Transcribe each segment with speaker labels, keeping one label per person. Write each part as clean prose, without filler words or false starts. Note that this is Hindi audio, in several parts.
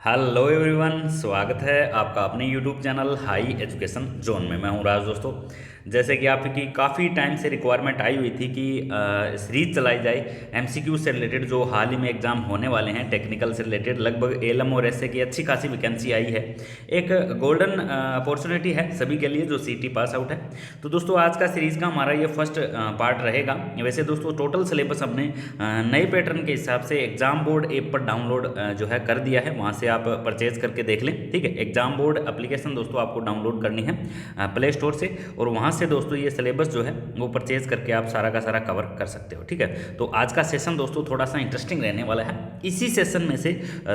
Speaker 1: हेलो एवरीवन, स्वागत है आपका अपने YouTube channel high education zone में। मैं हूं राज दोस्तों। जैसे कि आपकी काफ़ी टाइम से रिक्वायरमेंट आई हुई थी कि सीरीज चलाई जाए एमसीक्यू से रिलेटेड, जो हाल ही में एग्जाम होने वाले हैं टेक्निकल से रिलेटेड। लगभग एलएम और एसए की अच्छी खासी वैकेंसी आई है। एक गोल्डन अपॉर्चुनिटी है सभी के लिए जो सीटी पास आउट है। तो दोस्तों आज का सीरीज़ का हमारा ये फर्स्ट पार्ट रहेगा। वैसे दोस्तों टोटल सिलेबस हमने नए पैटर्न के हिसाब से एग्जाम बोर्ड ऐप पर डाउनलोड जो है कर दिया है, वहाँ से आप परचेज करके देख लें। ठीक है, एग्जाम बोर्ड एप्लीकेशन दोस्तों आपको डाउनलोड करनी है प्ले स्टोर से, और वहाँ से दोस्तों ये सिलेबस जो है वो परचेज करके आप सारा का सारा कवर कर सकते हो। ठीक है, तो आज का सेशन दोस्तों थोड़ा सा इंटरेस्टिंग रहने वाला है। इसी सेशन में से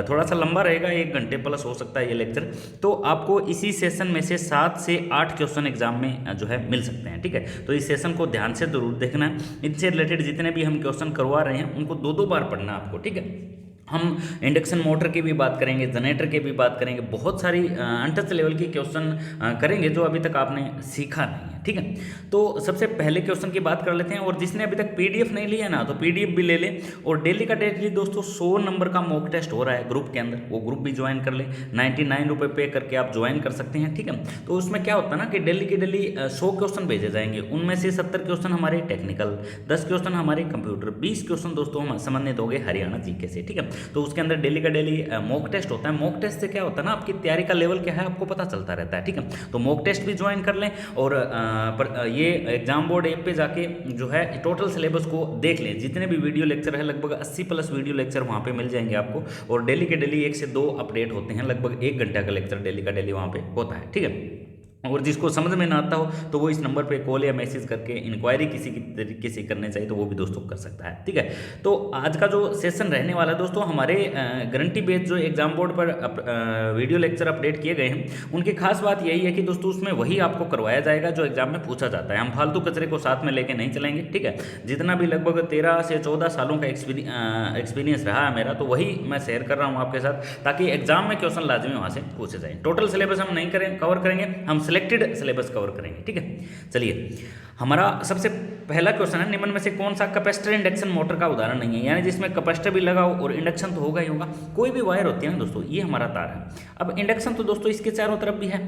Speaker 1: थोड़ा सा लंबा रहेगा, 1 घंटे प्लस हो सकता है ये लेक्चर। तो आपको इसी सेशन में से 7 से 8 क्वेश्चन एग्जाम में जो है मिल सकते हैं। ठीक है, तो इस सेशन को ध्यान से जरूर देखना है। इनसे रिलेटेड जितने भी हम क्वेश्चन करवा रहे हैं उनको दो दो बार पढ़ना है आपको। ठीक है, हम इंडक्शन मोटर की भी बात करेंगे, जनरेटर की भी बात करेंगे, बहुत सारी अनटच लेवल की क्वेश्चन करेंगे जो अभी तक आपने सीखा नहीं है। ठीक है, तो सबसे पहले क्वेश्चन की बात कर लेते हैं। और जिसने अभी तक पीडीएफ नहीं लिया ना, तो पीडीएफ भी ले ले। और डेली का डेली दोस्तों 100 नंबर का मॉक टेस्ट हो रहा है ग्रुप के अंदर, वो ग्रुप भी ज्वाइन कर ले। 99 रुपये पे करके आप ज्वाइन कर सकते हैं। ठीक है, तो उसमें क्या होता है ना कि डेली के डेली 100 क्वेश्चन भेजे जाएंगे। उनमें से 70 क्वेश्चन हमारे टेक्निकल, 10 क्वेश्चन हमारे कंप्यूटर, 20 क्वेश्चन दोस्तों हम संबंधित हो गए हरियाणा जीके से। ठीक है, तो उसके अंदर डेली का डेली मॉक टेस्ट होता है। मॉक टेस्ट से क्या होता है ना, आपकी तैयारी का लेवल क्या है आपको पता चलता रहता है। ठीक है, तो मॉक टेस्ट भी ज्वाइन कर लें, और ये एग्जाम बोर्ड ऐप पे जाके जो है टोटल सिलेबस को देख लें। जितने भी वीडियो लेक्चर है, लगभग 80 प्लस वीडियो लेक्चर वहाँ पे मिल जाएंगे आपको। और डेली के डेली 1 से 2 अपडेट होते हैं, लगभग 1 घंटा का लेक्चर डेली का डेली वहाँ पे होता है। ठीक है, और जिसको समझ में ना आता हो तो वो इस नंबर पे कॉल या मैसेज करके इंक्वायरी किसी की तरीके से करने चाहिए तो वो भी दोस्तों कर सकता है। ठीक है, तो आज का जो सेशन रहने वाला है दोस्तों, हमारे गारंटी बेस्ड जो एग्जाम बोर्ड पर वीडियो लेक्चर अपडेट किए गए हैं, उनकी खास बात यही है कि दोस्तों उसमें वही आपको करवाया जाएगा जो एग्जाम में पूछा जाता है। हम फालतू कचरे को साथ में लेके नहीं चलेंगे। ठीक है, जितना भी लगभग 13 से 14 सालों का एक्सपीरियंस रहा है मेरा, तो वही मैं शेयर कर रहा हूँ आपके साथ, ताकि एग्जाम में क्वेश्चन लाजमी वहाँ से पूछे जाए। टोटल सिलेबस हम नहीं कवर करेंगे, हम सिलेक्टेड सिलेबस कवर करेंगे। ठीक है, चलिए हमारा सबसे पहला क्वेश्चन है, निम्न में से कौन सा कैपेसिटर इंडक्शन मोटर का उदाहरण नहीं है? यानी जिसमें कैपेसिटर भी लगा हो और इंडक्शन तो होगा ही होगा। कोई भी वायर होती है ना दोस्तों, ये हमारा तार है। अब इंडक्शन तो दोस्तों इसके चारों तरफ भी है,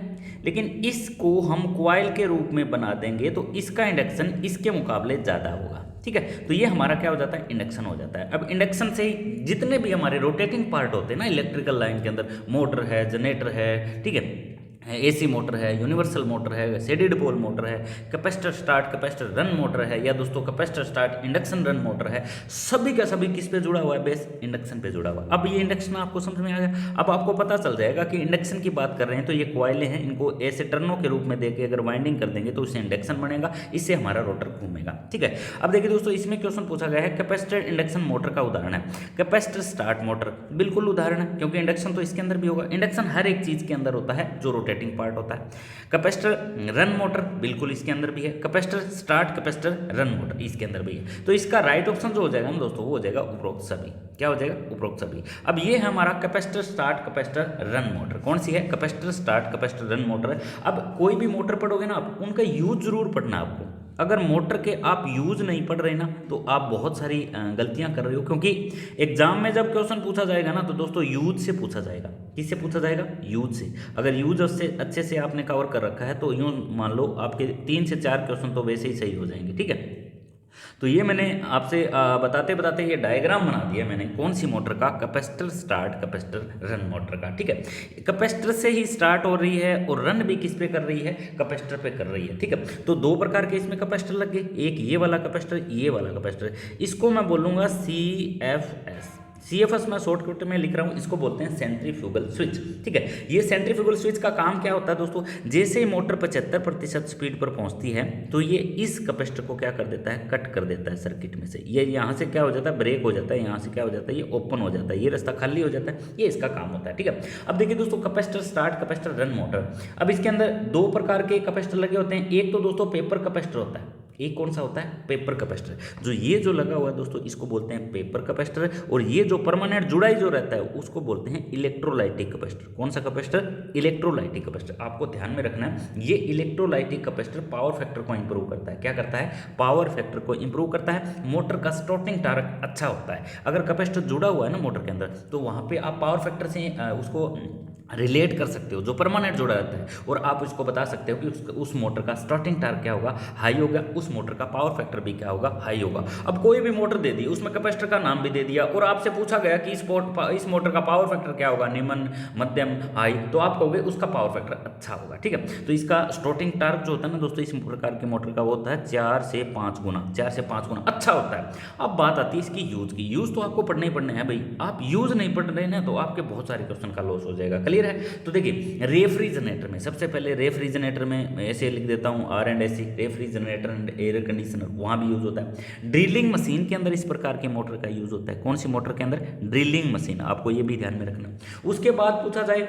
Speaker 1: लेकिन इसको हम कॉइल के रूप में बना देंगे तो इसका इंडक्शन इसके मुकाबले ज़्यादा होगा। ठीक है, तो ये हमारा क्या हो जाता है, इंडक्शन हो जाता है। अब इंडक्शन से ही जितने भी हमारे रोटेटिंग पार्ट होते हैं ना इलेक्ट्रिकल लाइन के अंदर, मोटर है, जनरेटर है, ठीक है, एसी मोटर है, यूनिवर्सल मोटर है, शेडेड पोल मोटर है, capacitor start capacitor run motor है, या दोस्तों capacitor start induction run motor है, सभी का सभी किस पे जुड़ा हुआ है, बेस इंडक्शन पे जुड़ा हुआ है। अब ये इंडक्शन आपको समझ में आ गया। अब आपको पता चल जाएगा कि इंडक्शन की बात कर रहे हैं तो ये कॉइलें हैं, इनको ऐसे टर्नों के रूप में देके अगर वाइंडिंग कर देंगे तो इससे इंडक्शन बनेगा, इससे हमारा रोटर घूमेगा। ठीक है, अब देखिए दोस्तों इसमें क्वेश्चन पूछा गया है कैपेसिटर इंडक्शन मोटर का उदाहरण है। कैपेसिटर स्टार्ट मोटर बिल्कुल उदाहरण है, क्योंकि इंडक्शन तो इसके अंदर भी होगा। इंडक्शन हर एक चीज के अंदर होता है जो रोटेटिंग पार्ट होता है। कैपेसिटर रन मोटर बिल्कुल इसके अंदर भी है। Capacitor start capacitor run motor इसके अंदर भी है। तो इसका राइट ऑप्शन जो हो जाएगा ना दोस्तों, वो हो जाएगा उपरोक्त सभी। क्या हो जाएगा, उपरोक्त सभी। अब ये है हमारा capacitor start capacitor run motor. कौन सी है, capacitor start capacitor run motor है। अब कोई भी मोटर पढ़ोगे ना आप, उनका यूज जरूर पढ़ना आपको। अगर मोटर के आप यूज नहीं पढ़ रहे ना, तो आप बहुत सारी गलतियां कर रहे हो, क्योंकि एग्जाम में जब क्वेश्चन पूछा जाएगा ना, तो दोस्तों यूज से पूछा जाएगा। किससे पूछा जाएगा, यूज से। अगर यूज उससे अच्छे से आपने कवर कर रखा है तो यूं मान लो आपके 3 से 4 क्वेश्चन तो वैसे ही सही हो जाएंगे। ठीक है, तो ये मैंने आपसे बताते बताते ये डायग्राम बना दिया मैंने, कौन सी मोटर का, capacitor start capacitor run motor का। ठीक है, कैपेसिटर से ही स्टार्ट हो रही है और रन भी किस पे कर रही है, कैपेसिटर पे कर रही है। ठीक है, तो 2 प्रकार के इसमें कैपेसिटर लग गए, एक ये वाला कैपेसिटर, ये वाला कैपेसिटर। इसको मैं बोलूँगा CFS। CFS मैं शॉर्टकट में लिख रहा हूँ, इसको बोलते हैं सेंट्रीफ्यूगल स्विच। ठीक है, ये सेंट्रीफ्यूगल स्विच का काम क्या होता है दोस्तों, जैसे ही मोटर 75% स्पीड पर पहुंचती है तो ये इस कैपेसिटर को क्या कर देता है, कट कर देता है सर्किट में से। ये यहाँ से क्या हो जाता है, ब्रेक हो जाता है, यहाँ से क्या हो जाता है, ये ओपन हो जाता है, ये रास्ता खाली हो जाता है। ये इसका काम होता है। ठीक है, अब देखिए दोस्तों capacitor start capacitor run motor. अब इसके अंदर 2 प्रकार के कैपेसिटर लगे होते हैं। एक तो दोस्तों पेपर कैपेसिटर होता है। एक कौन सा होता है, पेपर कैपेसिटर। जो ये जो लगा हुआ है दोस्तों इसको बोलते हैं पेपर कैपेसिटर, और ये जो परमानेंट जुड़ाई जो रहता है उसको बोलते हैं इलेक्ट्रोलाइटिक कैपेसिटर। कौन सा कैपेसिटर, इलेक्ट्रोलाइटिक कैपेसिटर। आपको ध्यान में रखना है ये इलेक्ट्रोलाइटिक कैपेसिटर पावर फैक्टर को इंप्रूव करता है। क्या करता है, पावर फैक्टर को इंप्रूव करता है। मोटर का स्टार्टिंग टॉर्क अच्छा होता है। अगर कैपेसिटर जुड़ा हुआ है ना मोटर के अंदर, तो वहां पे आप पावर फैक्टर से उसको रिलेट कर सकते हो, जो परमानेंट जुड़ा रहता है, और आप इसको बता सकते हो कि उस मोटर का स्टार्टिंग टॉर्क क्या होगा, हाई होगा, उस मोटर का पावर फैक्टर भी क्या होगा, हाई होगा। अब कोई भी मोटर दे दी, उसमें कैपेसिटर का नाम भी दे दिया, और आपसे पूछा गया कि इस मोटर का पावर फैक्टर क्या होगा, निम्न, मध्यम, हाई, तो आप कहोगे उसका पावर फैक्टर अच्छा होगा। ठीक है, तो इसका स्टार्टिंग टॉर्क जो होता है ना दोस्तों इस प्रकार के मोटर का, वो होता है 4 से 5 गुना, 4 से 5 गुना अच्छा होता है। अब बात आती है इसकी यूज की। यूज तो आपको पढ़ने ही पढ़ने हैं भाई, आप यूज नहीं पढ़ रहे ना तो आपके बहुत सारे क्वेश्चन का लॉस हो जाएगा। क्लियर है। तो देखिए रेफ्रिजरेटर में, सबसे पहले रेफ्रिजरेटर में ऐसे लिख देता हूँ R&AC, refrigerator and air conditioner, वहाँ भी यूज होता है। ड्रिलिंग मशीन के अंदर इस प्रकार के मोटर का यूज होता है। कौन सी मोटर के अंदर, ड्रिलिंग मशीन, आपको ये भी ध्यान में रखना। उसके बाद पूछा जाए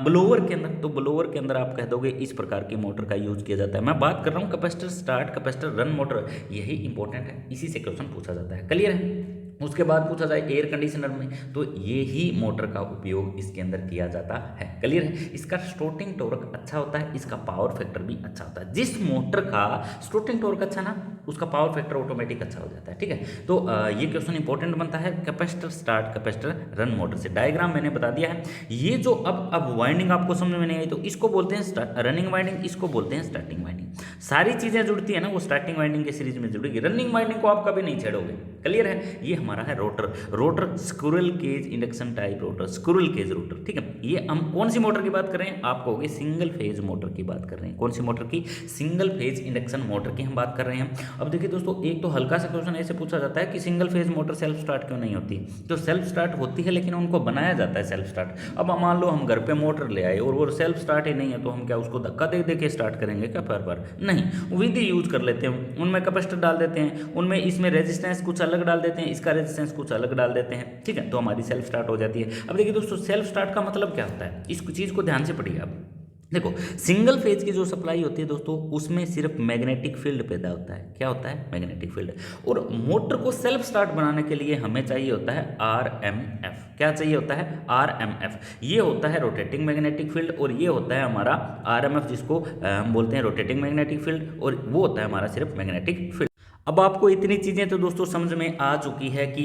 Speaker 1: ब्लोअर के अंदर, तो ब्लोअर के अंदर आप कह दोगे इस प्रकार की मोटर का यूज किया जाता है। मैं बात कर रहा हूँ capacitor start, capacitor run motor, यही इंपॉर्टेंट है, इसी से क्वेश्चन पूछा जाता है। क्लियर है। उसके बाद पूछा जाए एयर कंडीशनर में, तो ये ही मोटर का उपयोग इसके अंदर किया जाता है। क्लियर है। इसका स्टार्टिंग टॉर्क अच्छा होता है, इसका पावर फैक्टर भी अच्छा होता है। जिस मोटर का स्टार्टिंग टॉर्क अच्छा ना, उसका पावर फैक्टर ऑटोमेटिक अच्छा हो जाता है। ठीक है, तो ये क्वेश्चन इंपॉर्टेंट बनता है capacitor start, capacitor run motor से। डायग्राम मैंने बता दिया है। ये जो अब वाइंडिंग आपको समझ में नहीं आई तो इसको बोलते हैं रनिंग वाइंडिंग, इसको बोलते हैं स्टार्टिंग वाइंडिंग। सारी चीजें जुड़ती है ना वो स्टार्टिंग वाइंडिंग के सीरीज में जुड़ेगी। रनिंग वाइंडिंग को आप कभी नहीं छेड़ोगे। क्लियर है। ये हमारा है rotor, rotor squirrel cage induction type rotor, squirrel cage rotor. ठीक है, ये हम कौन सी मोटर की बात कर रहे हैं, आप कहोगे सिंगल फेज मोटर की बात कर रहे हैं। कौन सी मोटर की, सिंगल फेज इंडक्शन मोटर की हम बात कर रहे हैं। अब देखिए दोस्तों, एक तो हल्का सा क्वेश्चन ऐसे पूछा जाता है कि single phase motor self start क्यों नहीं होती। तो सेल्फ स्टार्ट होती है लेकिन उनको बनाया जाता है सेल्फ स्टार्ट। अब मान लो हम घर पे मोटर ले आए और वो सेल्फ स्टार्ट ही नहीं है, तो हम क्या उसको धक्का दे के स्टार्ट करेंगे क्या बार बार? नहीं, विधि यूज कर लेते हैं, उनमें कैपेसिटर डाल देते हैं, उनमें इसमें रेजिस्टेंस कुछ अलग डाल देते हैं, इसका रेजिस्टेंस कुछ अलग डाल देते हैं। ठीक है, तो हमारी सेल्फ स्टार्ट हो जाती है। अब देखिए दोस्तों, सेल्फ स्टार्ट का मतलब क्या होता है, इस चीज को ध्यान से पढ़िए आप। देखो, सिंगल फेज की जो सप्लाई होती है दोस्तों, उसमें सिर्फ मैग्नेटिक फील्ड पैदा होता है। क्या होता है? Magnetic field. और मोटर को सेल्फ स्टार्ट बनाने के लिए हमें चाहिए होता है RMF। क्या चाहिए होता है? RMF। ये होता है रोटेटिंग मैग्नेटिक फील्ड, और ये होता है हमारा RMF, जिसको हम बोलते हैं रोटेटिंग मैग्नेटिक फील्ड, और वो होता है हमारा सिर्फ मैग्नेटिक फील्ड। अब आपको इतनी चीज़ें तो दोस्तों समझ में आ चुकी है कि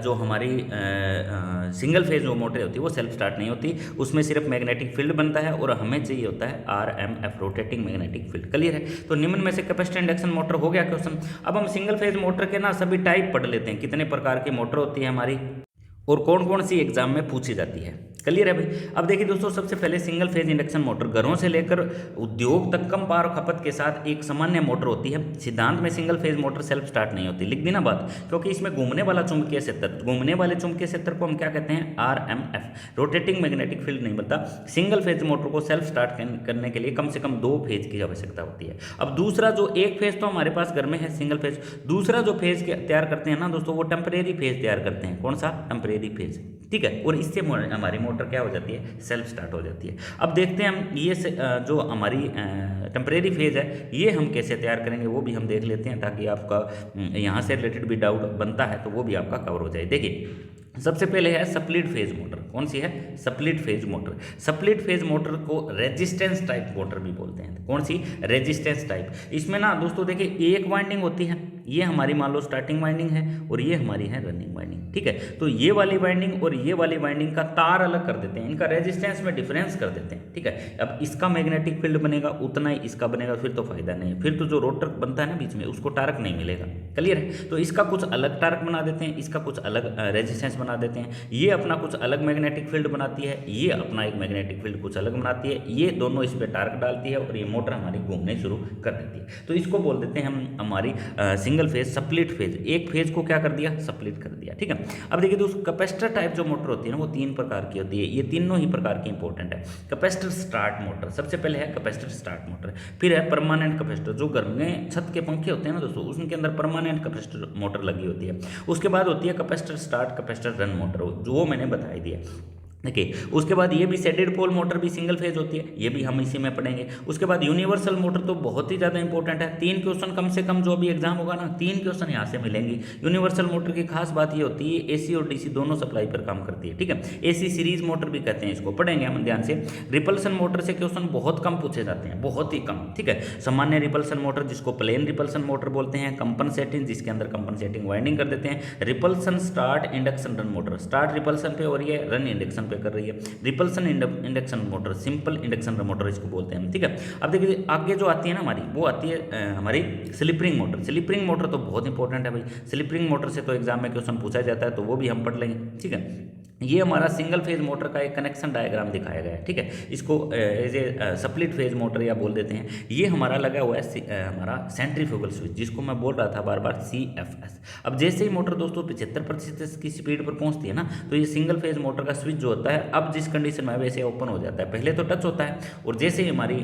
Speaker 1: जो हमारी सिंगल फेज जो मोटर होती है वो सेल्फ स्टार्ट नहीं होती, उसमें सिर्फ मैग्नेटिक फील्ड बनता है, और हमें चाहिए होता है RMF, rotating magnetic field. Clear है। तो निम्न में से कैपेसिटर इंडक्शन मोटर हो गया क्वेश्चन। अब हम सिंगल फेज मोटर के ना सभी टाइप पढ़ लेते हैं, कितने प्रकार की मोटर होती है हमारी, और कौन कौन सी एग्जाम में पूछी जाती है। क्लियर है भाई। अब देखिए दोस्तों, सबसे पहले सिंगल फेज इंडक्शन मोटर घरों से लेकर उद्योग तक कम पावर खपत के साथ एक सामान्य मोटर होती है। सिद्धांत में single phase motor self start नहीं होती। लिख दी ना बात, क्योंकि इसमें घूमने वाला चुंबकीय क्षेत्र, घूमने वाले चुंबकीय क्षेत्र को हम क्या कहते हैं? RMF, रोटेटिंग मैग्नेटिक फील्ड नहीं बनता। सिंगल फेज मोटर को सेल्फ स्टार्ट करने के लिए कम से कम 2 फेज की आवश्यकता होती है। अब दूसरा जो एक फेज तो हमारे पास घर में है सिंगल फेज, दूसरा जो फेज तैयार करते हैं ना दोस्तों, वो टेम्परेरी फेज तैयार करते हैं। कौन सा? Temporary phase. ठीक है, और इससे हमारी मोटर क्या हो जाती है? सेल्फ स्टार्ट हो जाती है। अब देखते हैं हम ये जो हमारी टेम्परेरी फेज है ये हम कैसे तैयार करेंगे, वो भी हम देख लेते हैं, ताकि आपका यहाँ से रिलेटेड भी डाउट बनता है तो वो भी आपका कवर हो जाए। देखिए, सबसे पहले है स्प्लिट फेज मोटर। कौन सी है? Split phase motor. Split phase motor को रेजिस्टेंस टाइप मोटर भी बोलते हैं। कौन सी? Resistance type. इसमें ना दोस्तों देखिए, एक वाइंडिंग होती है, ये हमारी मान लो स्टार्टिंग वाइंडिंग है, और ये हमारी है रनिंग वाइंडिंग। ठीक है, तो ये वाली वाइंडिंग और ये वाली वाइंडिंग का तार अलग कर देते हैं, इनका रेजिस्टेंस में डिफरेंस कर देते हैं। ठीक है, अब इसका मैग्नेटिक फील्ड बनेगा उतना ही इसका बनेगा, फिर तो फायदा नहीं है, फिर तो जो रोटर बनता है ना बीच में, उसको टार्क नहीं मिलेगा। क्लियर है। तो इसका कुछ अलग टार्क बना देते हैं, इसका कुछ अलग रेजिस्टेंस बना देते हैं, ये अपना कुछ अलग मैग्नेटिक फील्ड बनाती है, ये अपना एक मैग्नेटिक फील्ड कुछ अलग बनाती है, ये दोनों इस पर टार्क डालती है, और ये मोटर हमारी घूमने शुरू कर देती है। तो इसको बोल देते हैं हम हमारी सिंगल फेज, स्प्लिट फेज। एक फेज को क्या कर दिया? स्प्लिट कर दिया। ठीक है। अब देखिए दोस्तों, कैपेसिटर टाइप जो मोटर होती है ना, वो 3 प्रकार की होती है। ये तीनों ही प्रकार की इंपॉर्टेंट है। कैपेसिटर स्टार्ट मोटर, सबसे पहले है कैपेसिटर स्टार्ट मोटर। फिर है परमानेंट कैपेसिटर, जो घर में छत के पंखे होते हैं ना दोस्तों, उसके अंदर परमानेंट कैपेसिटर मोटर लगी होती है। उसके बाद होती है capacitor start, capacitor run motor, जो वो मैंने बता ही दिया। देखिए उसके बाद ये भी शेडेड पोल मोटर भी सिंगल फेज होती है, ये भी हम इसी में पढ़ेंगे। उसके बाद यूनिवर्सल मोटर तो बहुत ही ज़्यादा इंपॉर्टेंट है, 3 क्वेश्चन कम से कम जो भी एग्जाम होगा ना 3 क्वेश्चन यहाँ से मिलेंगे। यूनिवर्सल मोटर की खास बात ये होती है एसी और डीसी दोनों सप्लाई पर काम करती है, ठीक है। एसी सीरीज मोटर भी कहते हैं इसको, पढ़ेंगे हम ध्यान से। रिपल्सन मोटर से क्वेश्चन बहुत कम पूछे जाते हैं, बहुत ही कम, ठीक है। सामान्य रिपल्सन मोटर जिसको प्लेन रिपल्सन मोटर बोलते हैं, कंपनसेटिंग जिसके अंदर कंपनसेटिंग वाइंडिंग कर देते हैं, repulsion start induction run motor, start repulsion पे हो रही है, रन इंडक्शन पे कर रही है। Repulsion induction motor, simple induction motor इसको बोलते हैं, ठीक है। अब देखिए आगे जो आती है ना हमारी, वो आती है हमारी slip ring motor. Slip ring motor तो बहुत इंपॉर्टेंट है भाई, स्लिप रिंग मोटर से तो एग्जाम में क्वेश्चन पूछा जाता है, तो वो भी हम पढ़ लेंगे, ठीक है। ये हमारा सिंगल फेज मोटर का एक कनेक्शन डायग्राम दिखाया गया है, ठीक है। इसको as a split phase motor या बोल देते हैं। ये हमारा लगा हुआ है हमारा सेंट्रीफ्यूगल स्विच, जिसको मैं बोल रहा था बार बार CFS। अब जैसे ही मोटर दोस्तों 75% की स्पीड पर पहुंचती है ना, तो ये सिंगल फेज मोटर का स्विच जो होता है अब जिस कंडीशन में वैसे ओपन हो जाता है, पहले तो टच होता है, और जैसे ही हमारी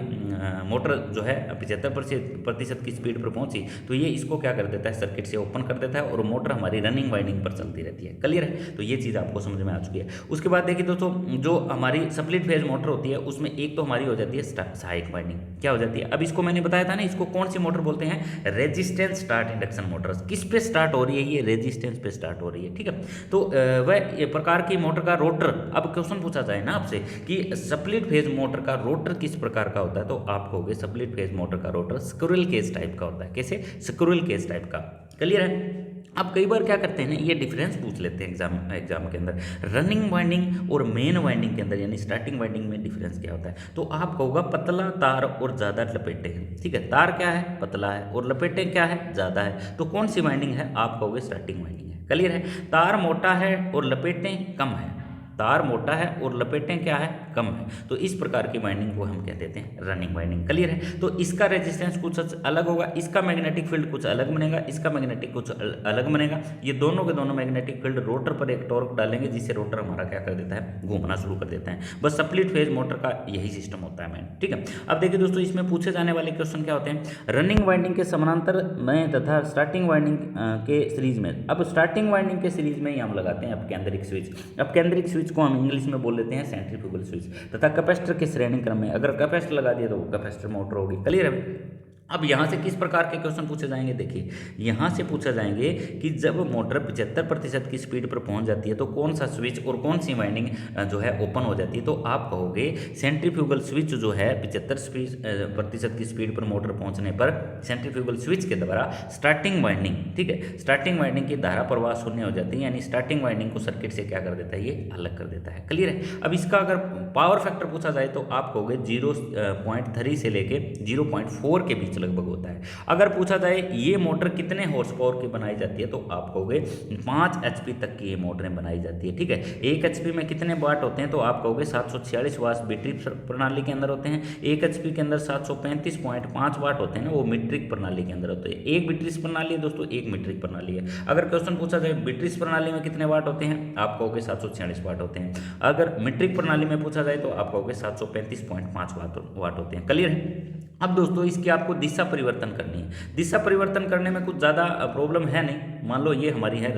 Speaker 1: मोटर जो है 75% की स्पीड पर पहुंची तो ये इसको क्या कर देता है, सर्किट से ओपन कर देता है, और मोटर हमारी रनिंग वाइंडिंग पर चलती रहती है। क्लियर है, तो ये चीज़ आपको समझ में आ चुकी है। उसके बाद देखिए दोस्तों, जो हमारी स्प्लिट फेज मोटर होती है उसमें एक तो हमारी हो जाती है सहायक वाइंडिंग, क्या हो जाती है, अब इसको मैंने बताया था ना, इसको कौन सी मोटर बोलते हैं, रेजिस्टेंस स्टार्ट इंडक्शन मोटर। किस पे स्टार्ट हो रही है, ये रेजिस्टेंस पे स्टार्ट हो रही है, ठीक है। तो वह प्रकार की मोटर का रोटर, अब क्वेश्चन पूछा जाए ना आपसे कि स्प्लिट फेज मोटर का रोटर किस प्रकार का होता है, तो आप कहोगे स्प्लिट फेज मोटर का रोटर स्क्विरल केज टाइप का होता है। कैसे, स्क्विरल केज टाइप का। क्लियर है। अब कई बार क्या करते हैं ना, ये डिफरेंस पूछ लेते हैं एग्जाम के अंदर, रनिंग वाइंडिंग और मेन वाइंडिंग के अंदर, यानी स्टार्टिंग वाइंडिंग में डिफरेंस क्या होता है। तो आप कहोगा पतला तार और ज़्यादा लपेटे हैं, ठीक है। तार क्या है, पतला है, और लपेटे क्या है, ज़्यादा है, तो कौन सी वाइंडिंग है, आप कहोगे स्टार्टिंग वाइंडिंग है। क्लियर है। तार मोटा है और लपेटें कम है, तार मोटा है और लपेटें क्या है, कम है, तो इस प्रकार की वाइंडिंग को हम क्या देते हैं, रनिंग वाइंडिंग। क्लियर है। तो इसका रेजिस्टेंस कुछ अलग होगा, इसका मैग्नेटिक फील्ड कुछ अलग बनेगा, इसका मैग्नेटिक कुछ अलग बनेगा। ये दोनों के दोनों मैग्नेटिक फील्ड रोटर पर एक टॉर्क डालेंगे, जिससे रोटर हमारा क्या कर देता है, घूमना शुरू कर देता है। बस स्प्लिट फेज मोटर का यही सिस्टम होता है मैन, ठीक है। अब देखिए दोस्तों, इसमें पूछे जाने वाले क्वेश्चन क्या होते हैं, रनिंग वाइंडिंग के समानांतर में तथा स्टार्टिंग वाइंडिंग के सीरीज में। अब स्टार्टिंग वाइंडिंग के सीरीज में ही हम लगाते हैं अब केंद्रिक स्विच। अब केंद्रिक स्विच को हम इंग्लिश में बोल लेते हैं सेंट्रीफ्यूगल स्विच, तथा कैपेसिटर के श्रेणी क्रम में, अगर कैपेसिटर लगा दिया तो कैपेसिटर मोटर होगी। क्लियर है। अब यहाँ से किस प्रकार के क्वेश्चन पूछे जाएंगे, देखिए यहाँ से पूछा जाएंगे कि जब मोटर 75% की स्पीड पर पहुँच जाती है तो कौन सा स्विच और कौन सी वाइंडिंग जो है ओपन हो जाती है, तो आप कहोगे सेंट्रीफ्यूगल स्विच जो है 75% की स्पीड पर मोटर पहुँचने पर सेंट्रीफ्यूगल स्विच के द्वारा स्टार्टिंग वाइंडिंग, ठीक है, स्टार्टिंग वाइंडिंग की धारा प्रवाह शून्य हो जाती है, यानी स्टार्टिंग वाइंडिंग को सर्किट से क्या कर देता है, ये अलग कर देता है। क्लियर है। अब इसका अगर पावर फैक्टर पूछा जाए तो आप कहोगे 0.3 से लेके 0.4 के बीच लगभग होता है। अगर पूछा जाए ये मोटर कितने हॉर्स पावर की बनाई जाती है, तो आप कहोगे 5 HP तक की ये मोटरें बनाई जाती है, ठीक है। 1 HP में कितने वाट होते हैं, तो आप कहोगे 746 वाट बैटरी प्रणाली के अंदर होते हैं। 1 HP के अंदर 735.5 वाट होते हैं ना, वो मीट्रिक प्रणाली के अंदर होते हैं। एक बैटरी प्रणाली है दोस्तों, एक मीट्रिक प्रणाली है। अगर क्वेश्चन पूछा जाए बैटरी प्रणाली में कितने वाट होते हैं, आप कहोगे 746 वाट होते हैं। अगर मीट्रिक प्रणाली में पूछा जाए तो आप कहोगे 735.5 वाट होते हैं। क्लियर है। अब दोस्तों इसकी आपको दिशा परिवर्तन करनी है। दिशा परिवर्तन करने में कुछ ज़्यादा प्रॉब्लम है नहीं। मान लो ये हमारी है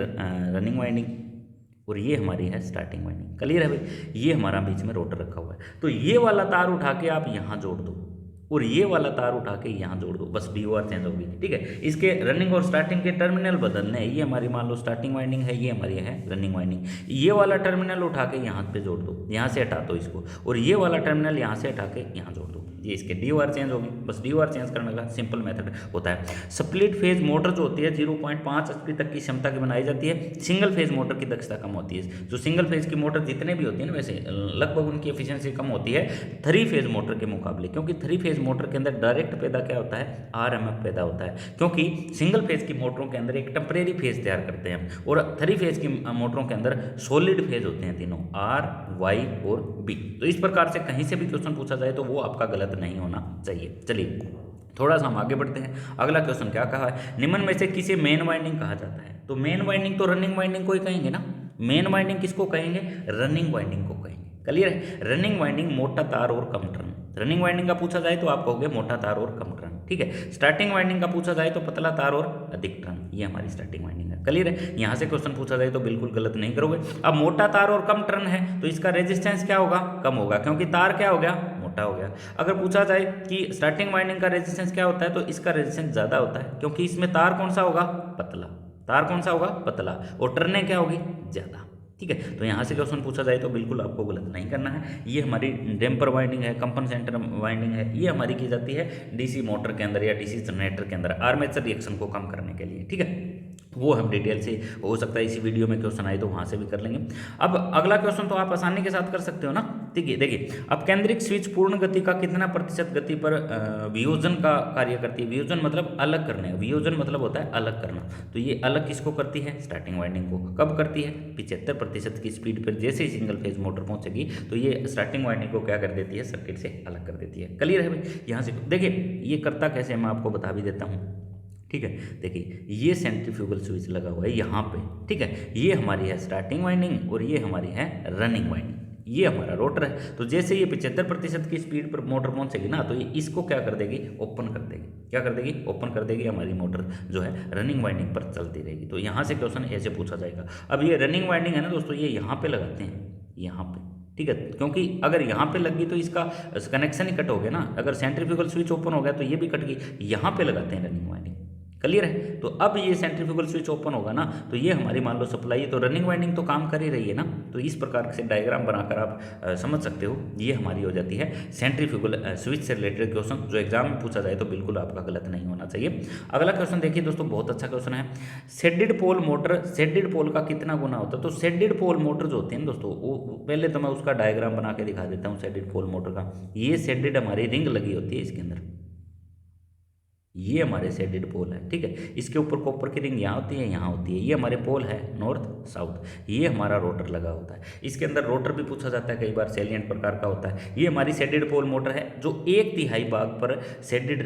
Speaker 1: रनिंग वाइंडिंग और ये हमारी है स्टार्टिंग वाइंडिंग। क्लियर है भाई। ये हमारा बीच में रोटर रखा हुआ है, तो ये वाला तार उठा के आप यहाँ जोड़ दो और ये वाला तार उठा के यहाँ जोड़ दो, बस DOR चेंज होगी, ठीक है। इसके रनिंग और स्टार्टिंग के टर्मिनल बदलने हैं। ये हमारी मान लो स्टार्टिंग वाइंडिंग है, ये हमारी है रनिंग वाइंडिंग। ये वाला टर्मिनल उठा के यहाँ पे जोड़ दो, यहाँ से हटा दो इसको, और ये वाला टर्मिनल यहाँ से हटा के यहाँ जोड़ दो, ये इसके DOR चेंज होगी। बस DOR चेंज करने का सिंपल मेथड होता है। स्प्लिट फेज मोटर जो होती है 0.5 HP तक की क्षमता की बनाई जाती है। सिंगल फेज मोटर की दक्षता कम होती है। जो सिंगल फेज की मोटर जितने भी होती है ना, वैसे लगभग उनकी एफिशिएंसी कम होती है 3 फेज मोटर के मुकाबले, क्योंकि 3 फेज मोटर के अंदर डायरेक्ट पैदा क्या होता है, RMF पैदा होता है। क्योंकि सिंगल फेज की मोटरों के अंदर एक टेम्परेरी फेज तैयार करते हैं, और 3 फेज की मोटरों के अंदर सॉलिड फेज होते हैं तीनों, R, Y और B। तो इस प्रकार से कहीं से भी क्वेश्चन पूछा जाए तो वो आपका गलत नहीं होना चाहिए। चलिए थोड़ा सा हम आगे बढ़ते हैं। अगला क्वेश्चन क्या कहा है, निम्न में से किसे मेन वाइंडिंग कहा जाता है। तो मेन वाइंडिंग तो रनिंग वाइंडिंग को ही कहेंगे ना। मेन वाइंडिंग किसको कहेंगे, रनिंग वाइंडिंग को कहेंगे। क्लियर है। रनिंग वाइंडिंग मोटा तार और कम टर्न। रनिंग वाइंडिंग का पूछा जाए तो आप कहोगे मोटा तार और कम टर्न, ठीक है। स्टार्टिंग वाइंडिंग का पूछा जाए तो पतला तार और अधिक टर्न, ये हमारी स्टार्टिंग वाइंडिंग है। है। क्लियर है? यहाँ से क्वेश्चन पूछा जाए तो बिल्कुल गलत नहीं करोगे। अब मोटा तार और कम टर्न है तो इसका रेजिस्टेंस क्या होगा? कम होगा, क्योंकि तार क्या हो गया? मोटा हो गया। अगर पूछा जाए कि स्टार्टिंग वाइंडिंग का रेजिस्टेंस क्या होता है तो इसका रेजिस्टेंस ज़्यादा होता है, क्योंकि इसमें तार कौन सा होगा? पतला। तार कौन सा होगा? पतला। और टर्नें क्या होगी? ज़्यादा। ठीक है, तो यहाँ से क्वेश्चन पूछा जाए तो बिल्कुल आपको गलत नहीं करना है। ये हमारी डैम्पर वाइंडिंग है, कंपनसेटर वाइंडिंग है, ये हमारी की जाती है डीसी मोटर के अंदर या डीसी जनरेटर के अंदर आर्मेचर रिएक्शन को कम करने के लिए। ठीक है, वो हम डिटेल से, हो सकता है इसी वीडियो में क्वेश्चन आए तो वहाँ से भी कर लेंगे। अब अगला क्वेश्चन तो आप आसानी के साथ कर सकते हो ना। ठीक है, देखिए अब केंद्रिक स्विच पूर्ण गति का कितना प्रतिशत गति पर वियोजन का कार्य करती है? वियोजन मतलब अलग करने, वियोजन मतलब होता है अलग करना। तो ये अलग किसको करती है? स्टार्टिंग वाइंडिंग को। कब करती है? 75% की स्पीड पर जैसे ही सिंगल फेज मोटर पहुंचेगी तो ये स्टार्टिंग वाइंडिंग को क्या कर देती है? सर्किट से अलग कर देती है। क्लियर है भाई? यहाँ से देखिए ये करता कैसे, मैं आपको बता भी देता हूँ। ठीक है, देखिए ये सेंट्रीफ्यूगल स्विच लगा हुआ है यहाँ पे। ठीक है, ये हमारी है स्टार्टिंग वाइंडिंग और ये हमारी है रनिंग वाइंडिंग। ये हमारा रोटर है। तो जैसे ये 75% की स्पीड पर मोटर पहुंचेगी ना तो ये इसको क्या कर देगी? ओपन कर देगी। क्या कर देगी? ओपन कर देगी। हमारी मोटर जो है रनिंग वाइंडिंग पर चलती रहेगी। तो यहाँ से क्वेश्चन ऐसे पूछा जाएगा। अब ये रनिंग वाइंडिंग है ना दोस्तों, ये यहाँ पे लगाते हैं, यहाँ पे। ठीक है, क्योंकि अगर यहाँ पे लग गई तो इसका कनेक्शन ही कट हो गया ना। अगर सेंट्रीफ्यूगल स्विच ओपन हो गया तो ये भी कट गई। यहाँ पे लगाते हैं रनिंग वाइंडिंग। क्लियर है? तो अब ये सेंट्रीफ्यूगल स्विच ओपन होगा ना तो ये हमारी मान लो सप्लाई है, तो रनिंग वाइंडिंग तो काम कर ही रही है ना। तो इस प्रकार से डायग्राम बनाकर आप समझ सकते हो। ये हमारी हो जाती है सेंट्रीफ्यूगल स्विच से रिलेटेड क्वेश्चन, जो एग्जाम में पूछा जाए तो बिल्कुल आपका गलत नहीं होना चाहिए। अगला क्वेश्चन देखिए दोस्तों, बहुत अच्छा क्वेश्चन है। Shaded pole motor, shaded pole का कितना गुना होता है? तो शेडेड पोल मोटर जो होती है ना दोस्तों, वो पहले तो मैं उसका डायग्राम बना के दिखा देता हूँ। शेडेड पोल मोटर का, ये शेडेड हमारी रिंग लगी होती है इसके अंदर, ये हमारे शेडेड पोल है। ठीक है, इसके ऊपर कॉपर की रिंग यहाँ होती है, यहाँ होती है। ये हमारे पोल है नॉर्थ साउथ। ये हमारा रोटर लगा होता है। इसके अंदर रोटर भी पूछा जाता है कई बार, सैलिएंट प्रकार का होता है। ये हमारी शेडेड पोल मोटर है जो 1/3 भाग पर शेडेड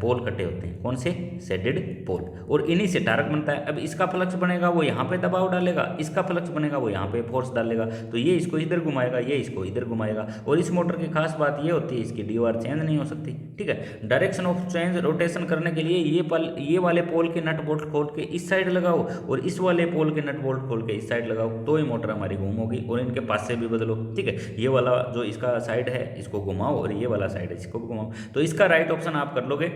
Speaker 1: पोल कटे होते हैं। कौन से? Shaded pole. और इन्हीं से टारक बनता है। अब इसका फ्लक्स बनेगा वो यहाँ पे दबाव डालेगा, इसका फ्लक्स बनेगा वो यहाँ पे फोर्स डालेगा। तो ये इसको इधर घुमाएगा, ये इसको इधर घुमाएगा। और इस मोटर की खास बात ये होती है, इसकी डीओआर चेंज नहीं हो सकती। ठीक है, डायरेक्शन ऑफ चेंज रोटेशन करने के लिए ये वाले पोल के नट बोल्ट खोल के इस साइड लगाओ और इस वाले पोल के नट बोल्ट खोल के इस साइड लगाओ, तो ये मोटर हमारी घूम होगी। और इनके पास से भी बदलो। ठीक है, ये वाला जो इसका साइड है इसको घुमाओ और ये वाला साइड है इसको घुमाओ। तो इसका राइट ऑप्शन आप कर लोगे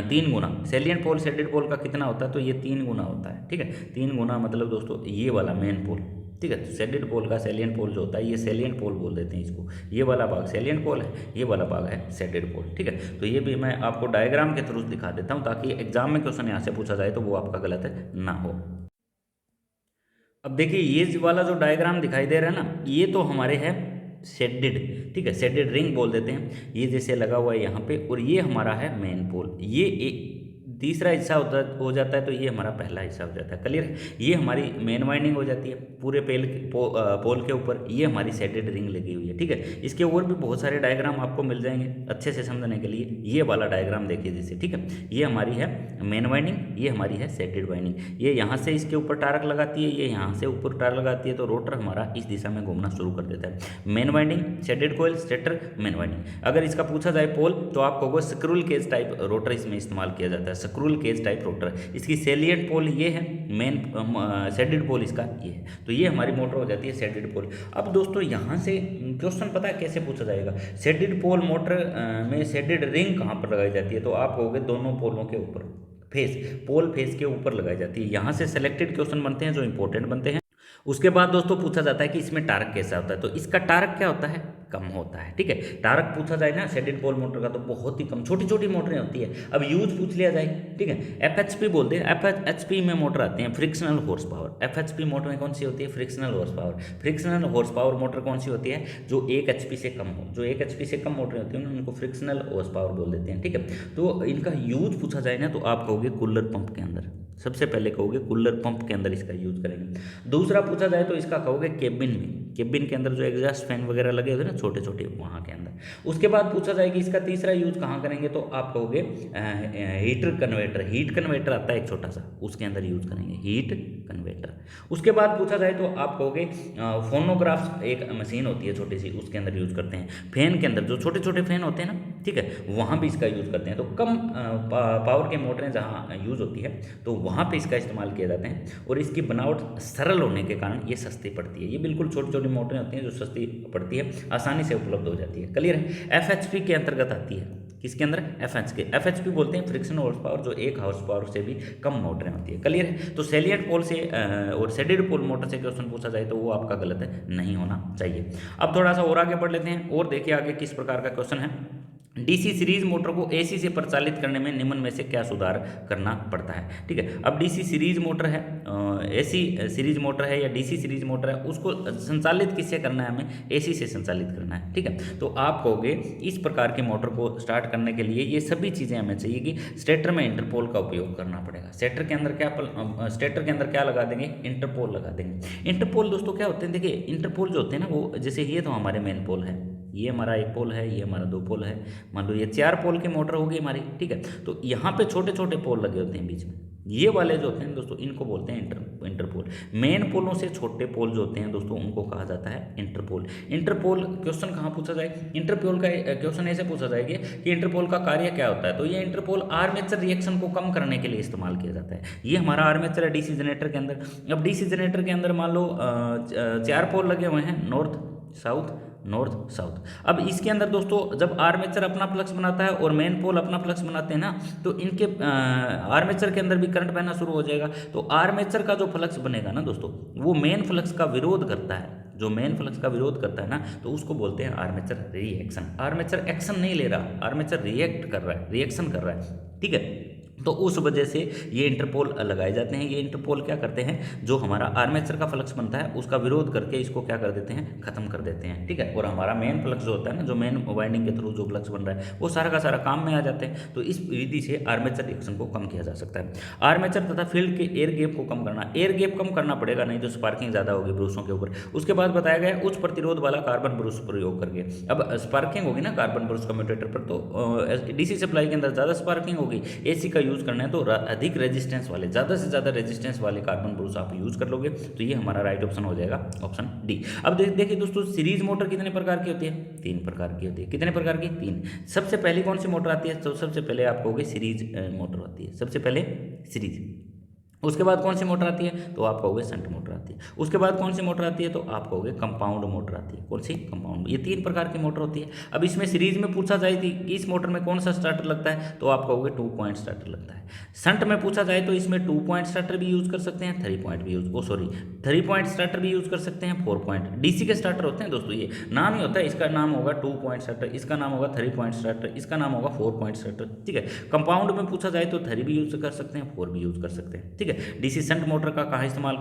Speaker 1: 3 गुना। सैलिएंट पोल शेडेड पोल का कितना होता है? तो ये 3 गुना होता है। ठीक है, 3 गुना मतलब दोस्तों ये वाला मेन पोल। ठीक है, तो शेडेड पोल का सैलिएंट पोल जो होता है, ये सैलिएंट पोल बोल देते हैं इसको। ये वाला भाग सैलिएंट पोल है, ये वाला भाग है शेडेड पोल। ठीक है, तो ये भी मैं आपको डायग्राम के थ्रू दिखा देता हूँ ताकि एग्जाम में क्वेश्चन यहाँ से पूछा जाए तो वो आपका गलत ना हो। अब देखिए ये वाला जो डायग्राम दिखाई दे रहा है ना, ये तो हमारे है शेडेड। ठीक है, शेडेड रिंग बोल देते हैं। ये जैसे लगा हुआ है यहाँ पे, और ये हमारा है मेन पोल। ये तीसरा हिस्सा हो जाता है तो ये हमारा पहला हिस्सा हो जाता है। क्लियर है? ये हमारी मेन वाइंडिंग हो जाती है पूरे पोल के ऊपर। ये हमारी शेडेड रिंग लगी हुई है। ठीक है, इसके और भी बहुत सारे डायग्राम आपको मिल जाएंगे अच्छे से समझने के लिए। ये वाला डायग्राम देखिए जैसे। ठीक है, ये हमारी है मेन वाइंडिंग, ये हमारी है शेडेड वाइंडिंग। ये यहाँ से इसके ऊपर टारक लगाती है, ये यहाँ से ऊपर टारक लगाती है, तो रोटर हमारा इस दिशा में घूमना शुरू कर देता है। Main winding, shaded coil, stator, main winding. अगर इसका पूछा जाए पोल तो आप कहोगे स्क्रूल केज टाइप रोटर इसमें इस्तेमाल किया जाता है। स्क्रूल केज टाइप रोटर। इसकी सैलिएंट पोल ये है, मेन शेडेड पोल इसका ये है। तो ये हमारी मोटर हो जाती है शेडेड पोल। अब दोस्तों यहाँ से क्वेश्चन पता है कैसे पूछा जाएगा? शेडेड पोल मोटर में शेडेड रिंग कहाँ पर लगाई जाती है? तो आप कहोगे दोनों पोलों के ऊपर, पोल फेस के ऊपर लगाई जाती है। यहाँ से सिलेक्टेड क्वेश्चन बनते हैं जो इंपॉर्टेंट बनते हैं। उसके बाद दोस्तों पूछा जाता है कि इसमें टार्क कैसा होता है? तो इसका टार्क क्या होता है? कम होता है। ठीक है, टार्क पूछा जाए ना शेडेड पोल मोटर का तो बहुत ही कम, छोटी छोटी मोटरें होती है। अब यूज पूछ लिया जाए। ठीक है, एफएचपी बोलते हैं। एफएचपी में मोटर आते हैं frictional horse power. FHP motor में कौन सी होती है? Frictional horse power. Frictional horse power motor कौन सी होती है? जो 1 HP से कम हो। जो 1 HP से कम मोटरें होती हैं उनको फ्रिक्शनल हॉर्स पावर बोल देते हैं। ठीक है, तो इनका यूज पूछा जाए ना तो आप कहोगे कूलर पंप के अंदर। सबसे पहले कहोगे कूलर पंप के अंदर इसका यूज करेंगे। दूसरा पूछा जाए तो इसका कहोगे केबिन में। केबिन के अंदर जो एग्जॉस्ट फैन वगैरह लगे होते हैं ना छोटे छोटे, वहाँ के अंदर। उसके बाद पूछा जाए कि इसका तीसरा यूज कहाँ करेंगे तो आप कहोगे हीटर कन्वर्टर। हीट कन्वर्टर आता है एक छोटा सा, उसके अंदर यूज करेंगे हीट कन्वर्टर। उसके बाद पूछा जाए तो आप कहोगे फोनोग्राफ, एक मशीन होती है छोटी सी, उसके अंदर यूज करते हैं। फैन के अंदर जो छोटे छोटे फैन होते हैं ना, ठीक है, वहाँ भी इसका यूज़ करते हैं। तो कम पावर की मोटरें जहाँ यूज़ होती है तो वहाँ पे इसका इस्तेमाल किया जाता है, और इसकी बनावट सरल होने के कारण ये सस्ती पड़ती है। ये बिल्कुल छोटी छोटी मोटरें होती हैं जो सस्ती पड़ती है, आसानी से उपलब्ध हो जाती है। क्लियर है। एफएचपी के अंतर्गत आती है। किसके अंदर? एफएचपी बोलते हैं फ्रिक्शन हॉर्स पावर, जो 1 हॉर्स पावर से भी कम मोटरें होती है। क्लियर है। तो सैलिएंट पोल से और शेडेड पोल मोटर से क्वेश्चन पूछा जाए तो वो आपका गलत है, नहीं होना चाहिए। अब थोड़ा सा और आगे बढ़ लेते हैं और देखिए आगे किस प्रकार का क्वेश्चन है। डीसी सीरीज मोटर को एसी से परिचालित करने में निम्न में से क्या सुधार करना पड़ता है? ठीक है, अब डीसी सीरीज मोटर है, एसी सीरीज मोटर है या डीसी सीरीज मोटर है, उसको संचालित किससे करना है? हमें एसी से संचालित करना है। ठीक है, तो आप कहोगे इस प्रकार की मोटर को स्टार्ट करने के लिए ये सभी चीज़ें हमें चाहिए कि स्टेटर में इंटरपोल का उपयोग करना पड़ेगा। स्टेटर के अंदर क्या लगा देंगे? इंटरपोल लगा देंगे। इंटरपोल दोस्तों क्या होते हैं? देखिए इंटरपोल जो होते हैं ना, वो जैसे ये तो हमारे मेन पोल है, ये हमारा 1 पोल है, ये हमारा 2 पोल है, मान लो ये 4 पोल की मोटर होगी हमारी। ठीक है, तो यहाँ पे छोटे छोटे पोल लगे होते हैं बीच में, ये वाले जो होते हैं दोस्तों इनको बोलते हैं इंटरपोल। मेन पोलों से छोटे पोल जो होते हैं दोस्तों उनको कहा जाता है इंटरपोल। इंटरपोल क्वेश्चन कहाँ पूछा जाए? इंटरपोल का क्वेश्चन ऐसे पूछा जाएगा कि इंटरपोल का कार्य क्या होता है? तो ये इंटरपोल आर्मेचर रिएक्शन को कम करने के लिए इस्तेमाल किया जाता है। ये हमारा आर्मेचर है डीसी जनरेटर के अंदर। अब डीसी जनरेटर के अंदर मान लो 4 पोल लगे हुए हैं, नॉर्थ साउथ। अब इसके अंदर दोस्तों जब आर्मेचर अपना फ्लक्स बनाता है और मेन पोल अपना फ्लक्स बनाते हैं ना, तो इनके आर्मेचर के अंदर भी करंट बहना शुरू हो जाएगा। तो आर्मेचर का जो फ्लक्स बनेगा ना दोस्तों, वो मेन फ्लक्स का विरोध करता है। जो मेन फ्लक्स का विरोध करता है ना, तो उसको बोलते हैं आर्मेचर रिएक्शन। आर्मेचर एक्शन नहीं ले रहा, आर्मेचर रिएक्ट कर रहा है, रिएक्शन कर रहा है। ठीक है, तो उस वजह से ये इंटरपोल लगाए जाते हैं। ये इंटरपोल क्या करते हैं? जो हमारा आर्मेचर का फ्लक्स बनता है उसका विरोध करके इसको क्या कर देते हैं? खत्म कर देते हैं। ठीक है, और हमारा मेन फ्लक्स जो होता है ना, जो मेन वाइंडिंग के थ्रू जो फ्लक्स बन रहा है, वो सारा का सारा काम में आ जाते हैं। तो इस विधि से आर्मेचर रिएक्शन को कम किया जा सकता है। आर्मेचर तथा फील्ड के एयर गैप को कम करना, एयर गैप कम करना पड़ेगा, नहीं तो स्पार्किंग ज़्यादा होगी ब्रूसों के ऊपर। उसके बाद बताया गया उच्च प्रतिरोध वाला कार्बन ब्रूस प्रयोग करके। अब स्पार्किंग होगी ना कार्बन ब्रूस कम्यूटेटर पर, तो डीसी सप्लाई के अंदर ज़्यादा स्पार्किंग होगी। एसी का यूज़ करना है तो अधिक रेजिस्टेंस वाले, ज़्यादा से ज़्यादा रेजिस्टेंस वाले कार्बन ब्रूस आप यूज़ कर लोगे, तो ये हमारा राइट ऑप्शन हो जाएगा, ऑप्शन डी। अब देखिए दोस्तों, सीरीज मोटर कितने प्रकार की होती है? 3 प्रकार की होती है। कितने प्रकार की? 3। सबसे पहली कौन सी मोटर आती है? तो सबसे पहले आप कहोगे सीरीज मोटर आती है, सबसे पहले सीरीज। उसके बाद कौन सी मोटर आती है? तो आप कहोगे शंट मोटर आती है। उसके बाद कौन सी मोटर आती है? तो आप कहोगे कंपाउंड मोटर आती है। कौन सी? कंपाउंड। ये 3 प्रकार की मोटर होती है। अब इसमें सीरीज में पूछा जाए कि इस मोटर में कौन सा स्टार्टर लगता है, तो आप कहोगे 2 पॉइंट स्टार्टर लगता है। शंट में पूछा जाए तो इसमें 2 पॉइंट स्टार्टर भी यूज़ कर सकते हैं, 3 पॉइंट भी यूज़ 3 पॉइंट स्टार्टर भी यूज़ कर सकते हैं, 4 पॉइंट। डीसी के स्टार्टर होते हैं दोस्तों, ये नाम ही होता है, इसका नाम होगा 2 पॉइंट स्टार्टर, इसका नाम होगा 3 पॉइंट स्टार्टर, इसका नाम होगा 4 पॉइंट स्टार्टर। ठीक है, कंपाउंड में पूछा जाए तो 3 भी यूज़ कर सकते हैं, 4 भी यूज़ कर सकते हैं। ठीक है, डीसी शंट मोटर का कहाँ इस्तेमाल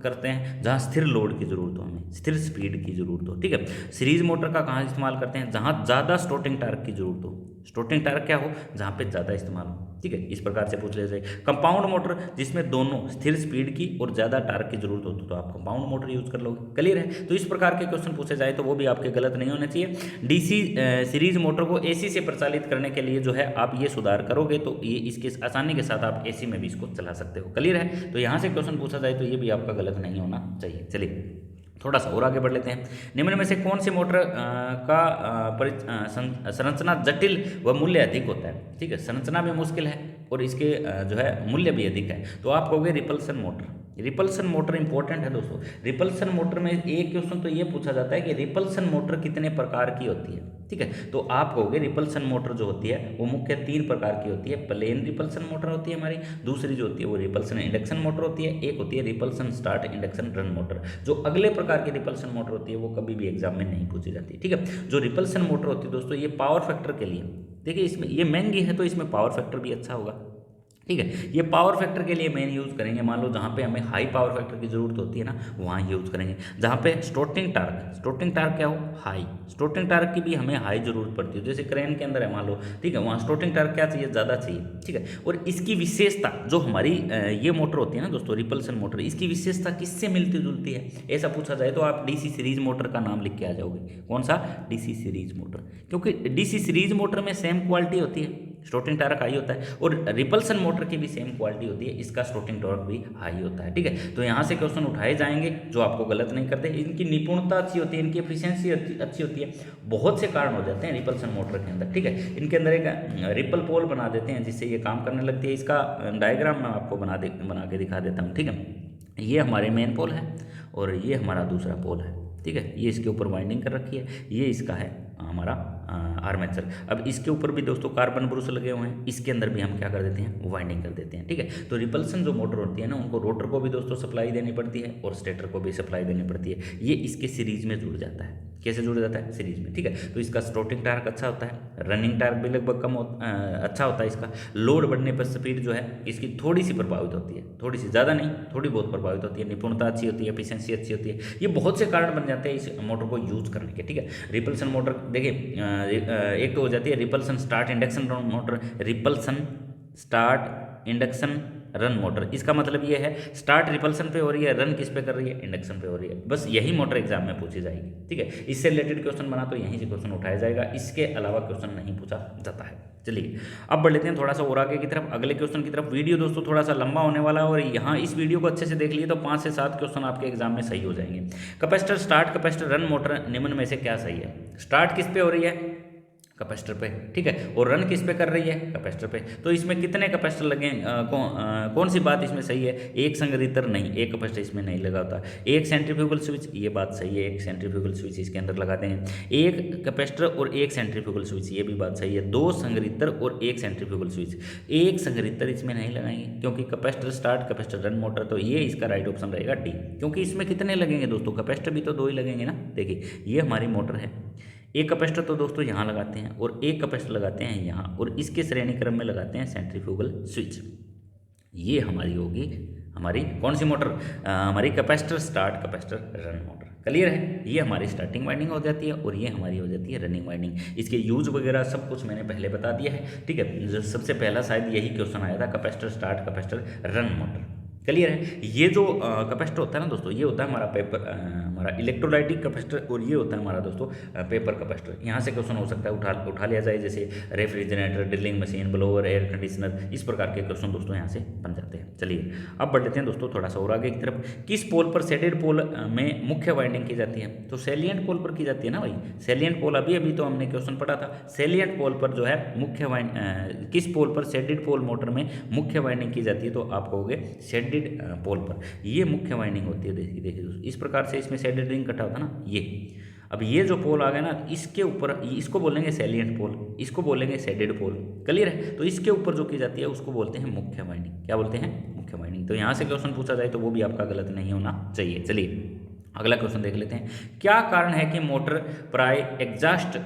Speaker 1: करते हैं? जहाँ स्थिर लोड की जरूरत हो, हमें स्थिर स्पीड की जरूरत हो। ठीक है, सीरीज मोटर का कहाँ इस्तेमाल करते हैं? जहाँ ज़्यादा स्टॉर्टिंग टार्क की जरूरत हो। स्टॉर्टिंग टार्क क्या हो? जहाँ पे ज़्यादा इस्तेमाल हो। ठीक है, इस प्रकार से पूछ ले जाए। कंपाउंड मोटर जिसमें दोनों स्थिर स्पीड की और ज़्यादा टार्क की जरूरत होती तो आप कंपाउंड मोटर यूज़ कर लोगे। क्लियर है। तो इस प्रकार के क्वेश्चन पूछे जाए तो वो भी आपके गलत नहीं होने चाहिए। डीसी सीरीज मोटर को एसी से प्रचालित करने के लिए जो है आप ये सुधार करोगे तो ये इसके आसानी के साथ आप एसी में भी इसको चला सकते हो। क्लियर है। तो यहाँ से क्वेश्चन पूछा जाए तो ये भी आपका गलत नहीं होना चाहिए। चलिए थोड़ा सा और आगे बढ़ लेते हैं। निम्न में से कौन सी मोटर संरचना जटिल व मूल्य अधिक होता है? ठीक है, संरचना भी मुश्किल है और इसके जो है मूल्य भी अधिक है, तो आप कहोगे repulsion motor. Repulsion motor important है दोस्तों। रिपल्सन मोटर में एक क्वेश्चन तो ये पूछा जाता है कि रिपल्सन मोटर कितने प्रकार की होती है। ठीक है, तो आप कहोगे रिपल्सन मोटर जो होती है वो मुख्य 3 प्रकार की होती है। प्लेन रिपल्सन मोटर होती है हमारी, दूसरी जो होती है वो रिपल्सन इंडक्शन मोटर होती है, एक होती है repulsion start induction run motor. जो अगले प्रकार की रिपल्सन मोटर होती है वो कभी भी एग्जाम में नहीं पूछी जाती। ठीक है, जो रिपल्सन मोटर होती है दोस्तों ये पावर फैक्टर के लिए, देखिए इसमें ये महंगी है तो इसमें पावर फैक्टर भी अच्छा होगा। ठीक है, ये पावर फैक्टर के लिए मेन यूज़ करेंगे। मान लो जहाँ पे हमें हाई पावर फैक्टर की ज़रूरत होती है ना, वहाँ यूज़ करेंगे। जहाँ पे स्टॉर्टिंग टार्क क्या हो? हाई। स्टॉर्टिंग टार्क की भी हमें हाई ज़रूरत पड़ती है, जैसे क्रेन के अंदर है मान लो। ठीक है, वहाँ स्टॉर्टिंग टार्क क्या चाहिए? ज़्यादा चाहिए। ठीक है, और इसकी विशेषता जो हमारी ये मोटर होती है ना दोस्तों, रिपल्सन मोटर, इसकी विशेषता किससे मिलती जुलती है? ऐसा पूछा जाए तो आप डीसी सीरीज मोटर का नाम लिख के आ जाओगे। कौन सा? DC series motor. क्योंकि डीसी सीरीज मोटर में सेम क्वालिटी होती है, स्टार्टिंग टॉर्क हाई होता है। और रिपल्सन मोटर की भी सेम क्वालिटी होती है, इसका स्टार्टिंग टॉर्क भी हाई होता है। ठीक है, तो यहाँ से क्वेश्चन उठाए जाएंगे जो आपको गलत नहीं करते। इनकी निपुणता अच्छी होती है, इनकी एफिशिएंसी अच्छी होती है। बहुत से कारण हो जाते हैं रिपल्सन मोटर के अंदर। ठीक है, इनके अंदर एक रिपल पोल बना देते हैं जिससे ये काम करने लगती है। इसका डायग्राम मैं आपको बना के दिखा देता हूँ। ठीक है, ये हमारे मेन पोल है और ये हमारा दूसरा पोल है। ठीक है, ये इसके ऊपर वाइंडिंग कर रखी है, ये इसका है हमारा आर्मेचर। अब इसके ऊपर भी दोस्तों कार्बन ब्रूस लगे हुए हैं, इसके अंदर भी हम क्या कर देते हैं, वाइंडिंग कर देते हैं। ठीक है, तो रिपल्सन जो मोटर होती है ना, उनको रोटर को भी दोस्तों सप्लाई देनी पड़ती है और स्टेटर को भी सप्लाई देनी पड़ती है। ये इसके सीरीज में जुड़ जाता है। कैसे जुड़ जाता है, सीरीज में। ठीक है, तो इसका स्टार्टिंग टार्क अच्छा होता है, रनिंग टार्क भी लगभग अच्छा होता है इसका। लोड बढ़ने पर स्पीड जो है इसकी थोड़ी सी प्रभावित होती है, थोड़ी सी, ज़्यादा नहीं, थोड़ी बहुत प्रभावित होती है। निपुणता अच्छी होती है, एफिशिएंसी अच्छी होती है। ये बहुत से कारण बन जाते हैं इस मोटर को यूज करने के। ठीक है, रिपल्सन मोटर देखिए, एक तो हो जाती है repulsion start induction motor, repulsion start induction run motor. इसका मतलब ये है स्टार्ट रिपल्सन पे हो रही है, रन किस पे कर रही है, इंडक्शन पे हो रही है। बस यही मोटर एग्जाम में पूछी जाएगी। ठीक है, इससे रिलेटेड क्वेश्चन बना तो यहीं से क्वेश्चन उठाया जाएगा, इसके अलावा क्वेश्चन नहीं पूछा जाता है। चलिए अब बढ़ लेते हैं थोड़ा सा और आगे की तरफ, अगले क्वेश्चन की तरफ। वीडियो दोस्तों थोड़ा सा लंबा होने वाला है और यहाँ इस वीडियो को अच्छे से देख लिए तो 5 से 7 क्वेश्चन आपके एग्जाम में सही हो जाएंगे। Capacitor start, capacitor run motor निम्न में से क्या सही है। स्टार्ट किस पे हो रही है, कैपेसिटर पे। ठीक है, और रन किस पे कर रही है, कैपेसिटर पे। तो इसमें कितने कैपेसिटर लगे, कौन सी बात इसमें सही है, एक संग्रहित्र नहीं, एक कैपेसिटर इसमें नहीं लगा होता। एक सेंट्रीफ्यूगल स्विच, ये बात सही है, एक सेंट्रीफ्यूगल स्विच इसके अंदर लगाते हैं। एक कैपेसिटर और एक सेंट्रीफ्यूगल स्विच, ये भी बात सही है। 2 संग्रहित्र और एक सेंट्रीफ्यूगल स्विच, एक संग्रहित्र इसमें नहीं लगाएंगे क्योंकि capacitor start, capacitor run motor, तो ये इसका राइट ऑप्शन रहेगा डी। क्योंकि इसमें कितने लगेंगे दोस्तों, कैपेसिटर भी तो 2 ही लगेंगे ना। देखिए ये हमारी मोटर है, एक कैपेसिटर तो दोस्तों यहाँ लगाते हैं और एक कैपेसिटर लगाते हैं यहाँ, और इसके श्रेणी क्रम में लगाते हैं सेंट्रीफ्यूगल स्विच। ये हमारी होगी हमारी कौन सी मोटर, हमारी capacitor start, capacitor run motor. Clear है, ये हमारी स्टार्टिंग वाइंडिंग हो जाती है और ये हमारी हो जाती है रनिंग वाइंडिंग। इसके यूज वगैरह सब कुछ मैंने पहले बता दिया है। ठीक है, सबसे पहला शायद यही क्वेश्चन आया था, capacitor start, capacitor run motor. Clear है, ये जो कैपेसिटर होता है ना दोस्तों, ये होता है हमारा पेपर, हमारा इलेक्ट्रोलाइटिक कैपेसिटर, और ये होता है हमारा दोस्तों पेपर कैपेसिटर। यहाँ से क्वेश्चन हो सकता है उठा लिया जाए, जैसे refrigerator, drilling machine, blower, air conditioner, इस प्रकार के क्वेश्चन दोस्तों यहाँ से बन जाते हैं। चलिए अब बढ़ लेते हैं दोस्तों थोड़ा सा और आगे की तरफ। किस पोल पर शेडेड पोल में मुख्य वाइंडिंग की जाती है, तो सेलिएंट पोल पर की जाती है ना भाई। सेलिएंट पोल अभी अभी तो हमने क्वेश्चन पढ़ा था, सेलिएंट पोल पर जो है मुख्य किस पोल पर शेडेड पोल मोटर में मुख्य वाइंडिंग की जाती है, तो आप कहोगे शेडेड पोल पर। ये मुख्य वाइंडिंग होती है। देखिए दोस्तों, इस प्रकार से इसमें शेडेड रिंग कटा होता है ना, ये। अब ये जो पोल आ गया ना, इसके ऊपर इसको बोलेंगे सेलिएंट पोल, इसको बोलेंगे शेडेड पोल। क्लियर है, तो इसके ऊपर जो की जाती है उसको बोलते हैं मुख्य वाइंडिंग। क्या बोलते हैं, मुख्य वाइंडिंग। तो यहाँ से क्वेश्चन पूछा जाए तो वो भी आपका गलत नहीं होना चाहिए। चलिए अगला क्वेश्चन देख लेते हैं। क्या कारण है कि मोटर प्राय एग्जॉस्ट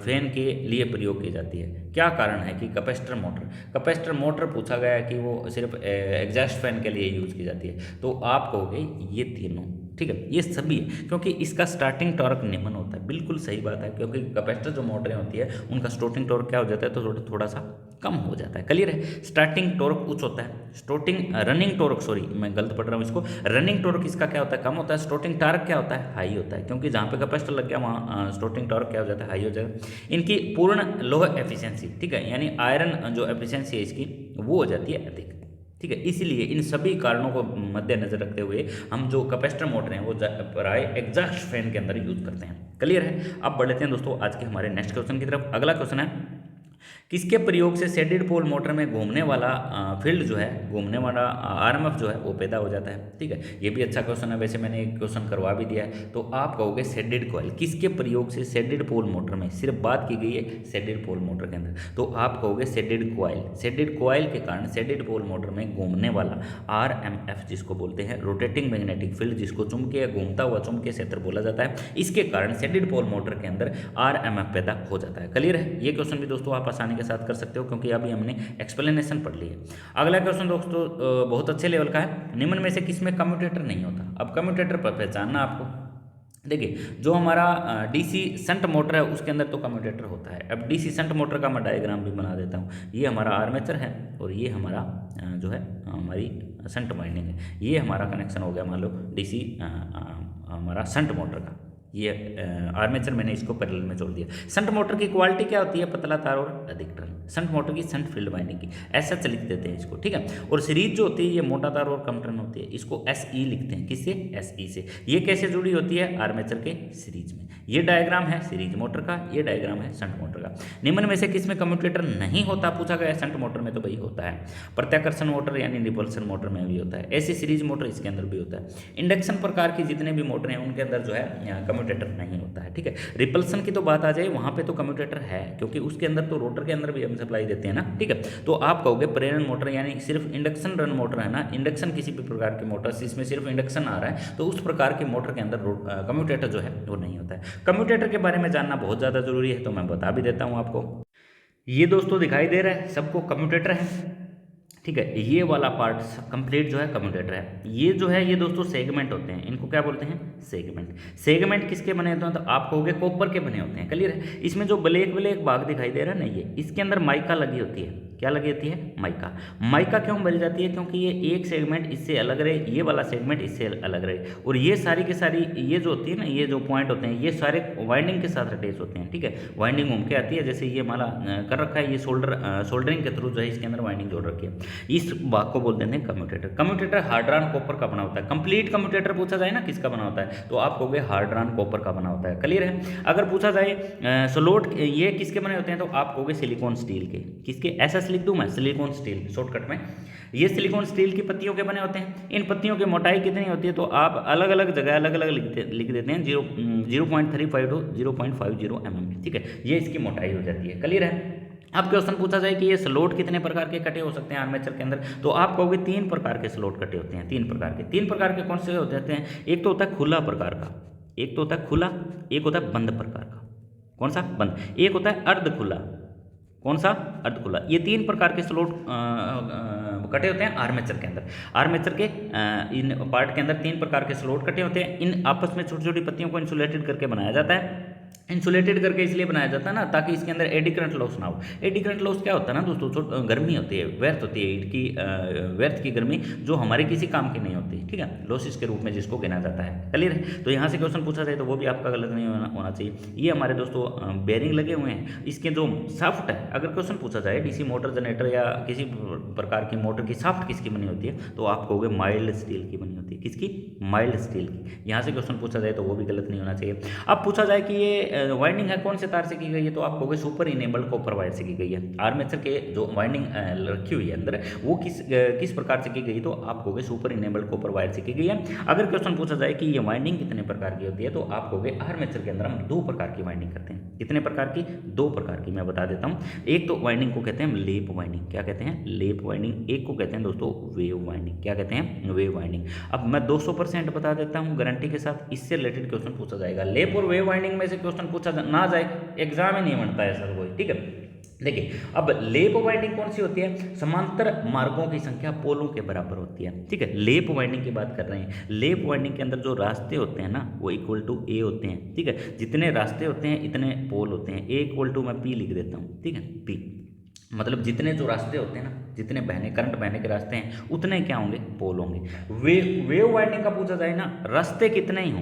Speaker 1: फैन के लिए प्रयोग की जाती है। क्या कारण है कि कैपेसिटर मोटर पूछा गया है कि वो सिर्फ एग्जॉस्ट फैन के लिए यूज की जाती है, तो आप कहोगे ये तीनों। ठीक है, ये सभी है क्योंकि इसका स्टार्टिंग टॉर्क निम्न होता है। बिल्कुल सही बात है, क्योंकि कैपेसिटर जो मोटरें होती है उनका स्टार्टिंग टॉर्क क्या हो जाता है, तो थोड़ा सा कम हो जाता है। क्लियर है, स्टार्टिंग टॉर्क उच्च होता है, रनिंग टॉर्क, सॉरी मैं गलत पढ़ रहा हूँ इसको, रनिंग टॉर्क इसका क्या होता है, कम होता है। स्टार्टिंग टॉर्क क्या होता है, हाई होता है, क्योंकि जहाँ पे कैपेसिटर लग गया वहाँ स्टार्टिंग टॉर्क क्या हो जाता है, हाई हो जाएगा। इनकी पूर्ण लोह एफिशिएंसी, ठीक है, यानी आयरन जो एफिशिएंसी है इसकी वो हो जाती है अधिक। ठीक है, इसीलिए इन सभी कारणों को मद्देनजर रखते हुए हम जो कैपेसिटर मोटर हैं वो प्राय एग्जॉस्ट फैन के अंदर यूज करते हैं। क्लियर है, अब बढ़ लेते हैं दोस्तों आज के हमारे नेक्स्ट क्वेश्चन की तरफ। अगला क्वेश्चन है, किसके प्रयोग से शेडेड पोल मोटर में घूमने वाला फील्ड जो है, घूमने वाला आरएमएफ जो है वो पैदा हो जाता है। ठीक है, ये भी अच्छा क्वेश्चन है, वैसे मैंने एक क्वेश्चन करवा भी दिया है। तो आप कहोगे शेडेड कॉइल, किसके प्रयोग से शेडेड पोल मोटर में, सिर्फ बात की गई है शेडेड पोल मोटर के अंदर, तो आप कहोगे शेडेड कॉइल। शेडेड कॉइल के कारण शेडेड पोल मोटर में घूमने वाला आरएमएफ, जिसको बोलते हैं रोटेटिंग मैग्नेटिक फील्ड, जिसको चुंबकीय घूमता हुआ चुंबकीय क्षेत्र बोला जाता है, इसके कारण शेडेड पोल मोटर के अंदर आरएमएफ पैदा हो जाता है। क्लियर है, ये क्वेश्चन भी दोस्तों आप आसानी के साथ कर सकते हो क्योंकि अभी हमने एक्सप्लेनेशन पढ़ ली है। अगला क्वेश्चन दोस्तों बहुत अच्छे लेवल का है, निम्न में से किसमें कम्यूटेटर नहीं होता। अब कम्यूटेटर पर पहचानना आपको, देखिए जो हमारा डीसी शंट मोटर है उसके अंदर तो कम्यूटेटर होता है। अब डीसी शंट मोटर का मैं डायग्राम भी बना देता हूँ। ये हमारा आर्मेचर है और ये हमारा जो है हमारी शंट वाइंडिंग है। ये हमारा कनेक्शन हो गया मान लो डीसी हमारा शंट मोटर का। ये आर्मेचर मैंने इसको पैरेलल में जोड़ दिया। शंट मोटर की क्वालिटी क्या होती है, पतला तार और अधिक टर्न। शंट मोटर की शंट फील्ड वाइंडिंग की ऐसा लिख देते हैं इसको, ठीक है। और सीरीज जो होती है ये मोटा तार और कम टर्न होती है, इसको SE लिखते हैं। किससे, SE से। ये कैसे जुड़ी होती है, आर्मेचर के सीरीज में। ये डायग्राम है सीरीज मोटर का, ये डायग्राम है शंट मोटर का। निम्न में से किसमें कम्यूटेटर नहीं होता पूछा गया, शंट मोटर में तो भाई होता है। प्रत्याकर्षण मोटर यानी रिपल्सन मोटर में भी होता है। ऐसी सीरीज मोटर इसके अंदर भी होता है। इंडक्शन प्रकार की जितने भी मोटर हैं उनके अंदर जो है कम्यूटेटर नहीं होता है, ठीक है। रिपल्सन की तो बात आ जाए, वहां पे तो कम्यूटेटर है, क्योंकि उसके अंदर तो रोटर के अंदर भी हम सप्लाई देते हैं ना, ठीक है। तो आप कहोगे प्रेरण मोटर यानी सिर्फ इंडक्शन रन मोटर है ना, इंडक्शन किसी भी प्रकार की मोटर जिसमें सिर्फ इंडक्शन आ रहा है, तो उस प्रकार की मोटर के अंदर कम्यूटेटर जो है वो नहीं होता है। कम्यूटेटर के बारे में जानना बहुत ज़्यादा जरूरी है, तो मैं बता भी देता हूँ आपको। ये दोस्तों दिखाई दे रहा है सबको, कम्यूटेटर है, ठीक है। ये वाला पार्ट कंप्लीट जो है कम्यूटेटर है। ये जो है ये दोस्तों सेगमेंट होते हैं, इनको क्या बोलते हैं, सेगमेंट। सेगमेंट किसके बने होते हैं, तो आप कहोगे कॉपर के बने होते हैं, क्लियर है। इसमें जो ब्लैक ब्लैक भाग दिखाई दे रहा है ना, ये इसके अंदर माइका लगी होती है। क्या लगी होती है, माइका। माइका क्यों भरी जाती है, क्योंकि ये एक सेगमेंट इससे अलग रहे, ये वाला सेगमेंट इससे अलग रहे, और ये सारी की सारी ये जो होती है ना, ये जो पॉइंट होते हैं ये सारे वाइंडिंग के साथ अटैच होते हैं, ठीक है। वाइंडिंग घूम के आती है, जैसे ये माला कर रखा है, ये सोल्डरिंग के थ्रू जो है इसके अंदर वाइंडिंग जोड़ रखी है। इस भाग को बोलते हैं कम्यूटेटर। कम्यूटेटर हार्ड्रान कॉपर का बना होता है। कंप्लीट कम्यूटेटर पूछा जाए ना किसका बना होता है, तो आप कहोगे हार्ड्रान कॉपर का बना होता है, क्लियर है। अगर पूछा जाए स्लोट ये किसके बने होते हैं, तो आप कहोगे सिलिकॉन स्टील के। किसके, ऐसा लिख दूं मैं, सिलिकॉन स्टील शॉर्टकट में। ये सिलिकॉन स्टील की पत्तियों के बने होते हैं। इन पत्तियों की मोटाई कितनी होती है, तो आप अलग अलग जगह अलग अलग लिख देते हैं, 0.35 टू 0.50 mm, ठीक है। ये इसकी मोटाई हो जाती है, क्लियर है। अब क्वेश्चन पूछा जाए कि ये स्लोट कितने प्रकार के कटे हो सकते हैं आर्मेचर के अंदर, तो आप कहोगे 3 प्रकार के स्लोट कटे होते हैं। 3 प्रकार के कौन से होते हैं, एक तो होता है खुला प्रकार का, एक तो होता है खुला, एक होता है बंद प्रकार का। कौन सा, बंद। एक होता है अर्ध खुला, कौन सा, अर्ध खुला। ये 3 प्रकार के स्लोट कटे होते हैं आर्मेचर के अंदर। आर्मेचर के इन पार्ट के अंदर 3 प्रकार के स्लोट कटे होते हैं। इन आपस में छोटी छोटी पत्तियों को इंसुलेटेड करके बनाया जाता है। इंसुलेटेड करके इसलिए बनाया जाता है ना, ताकि इसके अंदर एडी करंट लॉस ना हो। एडी करंट लॉस क्या होता है ना दोस्तों, गर्मी होती है, व्यर्थ होती है, ईट की व्यर्थ की गर्मी जो हमारे किसी काम की नहीं होती, ठीक है, लॉसिस के रूप में जिसको गिना जाता है, क्लियर है। तो यहाँ से क्वेश्चन पूछा जाए तो वो भी आपका गलत नहीं होना चाहिए। ये हमारे दोस्तों बेयरिंग लगे हुए हैं, इसके जो शाफ्ट है, अगर क्वेश्चन पूछा जाए डीसी मोटर जनरेटर या किसी प्रकार की मोटर की शाफ्ट किसकी बनी होती है, तो आप कहोगे माइल्ड स्टील की बनी होती है। किसकी, माइल्ड स्टील की। यहाँ से क्वेश्चन पूछा जाए तो वो भी गलत नहीं होना चाहिए। अब पूछा जाए कि ये वाइंडिंग है कौन से तार से की गई है, तो आप कहोगे सुपर इनेबल्ड कॉपर वायर से की गई है। आर्मेचर के जो वाइंडिंग रखी हुई है अंदर वो किस प्रकार से की गई, तो आप कहोगे सुपर इनेबल्ड कॉपर वायर से की गई है। अगर क्वेश्चन पूछा जाए कि ये वाइंडिंग कितने प्रकार की होती है, तो आप कहोगे आर्मेचर के अंदर हम 2 प्रकार की वाइंडिंग करते हैं। कितने प्रकार की, 2 प्रकार की। मैं बता देता हूँ। एक तो वाइंडिंग को कहते हैं लेप वाइंडिंग। क्या कहते हैं, लेप वाइंडिंग। एक को कहते हैं दोस्तों वेव वाइंडिंग। क्या कहते हैं, वेव वाइंडिंग। अब मैं 200% बता देता हूँ गारंटी के साथ, इससे रिलेटेड क्वेश्चन पूछा जाएगा। लेप और वेव वाइंडिंग में से क्वेश्चन पूछा ना जाए, एग्जाम ही नहीं बनता है सर कोई, ठीक है। देखिए अब लेप वाइंडिंग कौन सी होती है, समांतर मार्गों की संख्या पोलों के बराबर होती है, ठीक है। लेप वाइंडिंग की बात कर रहे हैं। लेप वाइंडिंग के अंदर जो रास्ते होते हैं ना वो इक्वल टू ए होते हैं, ठीक है। जितने रास्ते होते हैं इतने पोल होते हैं। ए इक्वल टू मैं पी लिख देता हूँ, ठीक है, पी मतलब जितने जो रास्ते होते हैं ना, जितने करंट बहने के रास्ते हैं उतने क्या होंगे, पोल होंगे। वेव वाइंडिंग का पूछा जाए ना, रास्ते कितने ही हों,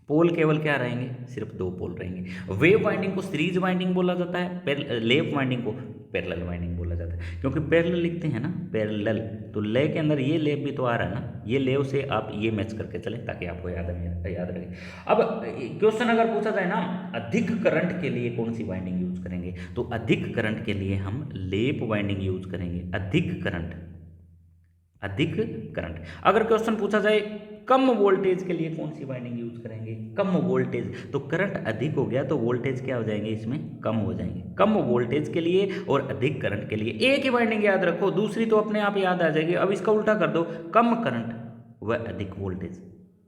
Speaker 1: पोल केवल क्या रहेंगे, सिर्फ 2 पोल रहेंगे। वेव वाइंडिंग को सीरीज वाइंडिंग बोला जाता है, लेप वाइंडिंग को पैरेलल वाइंडिंग बोला जाता है, क्योंकि पैरेलल लिखते हैं ना, पैरेलल, तो ले के अंदर ये लेप भी तो आ रहा है ना, ये लेव से आप ये मैच करके चलें ताकि आपको याद रहे। अब क्वेश्चन अगर पूछा जाए ना, अधिक करंट के लिए कौन सी वाइंडिंग यूज करेंगे, तो अधिक करंट के लिए हम लेप वाइंडिंग यूज करेंगे। अधिक करंट। अगर क्वेश्चन पूछा जाए कम वोल्टेज के लिए कौन सी वाइंडिंग यूज करेंगे, कम वोल्टेज, तो करंट अधिक हो गया तो वोल्टेज क्या हो जाएंगे, इसमें कम हो जाएंगे। कम वोल्टेज के लिए और अधिक करंट के लिए एक ही वाइंडिंग याद रखो, दूसरी तो अपने आप याद आ जाएगी। अब इसका उल्टा कर दो, कम करंट व अधिक वोल्टेज,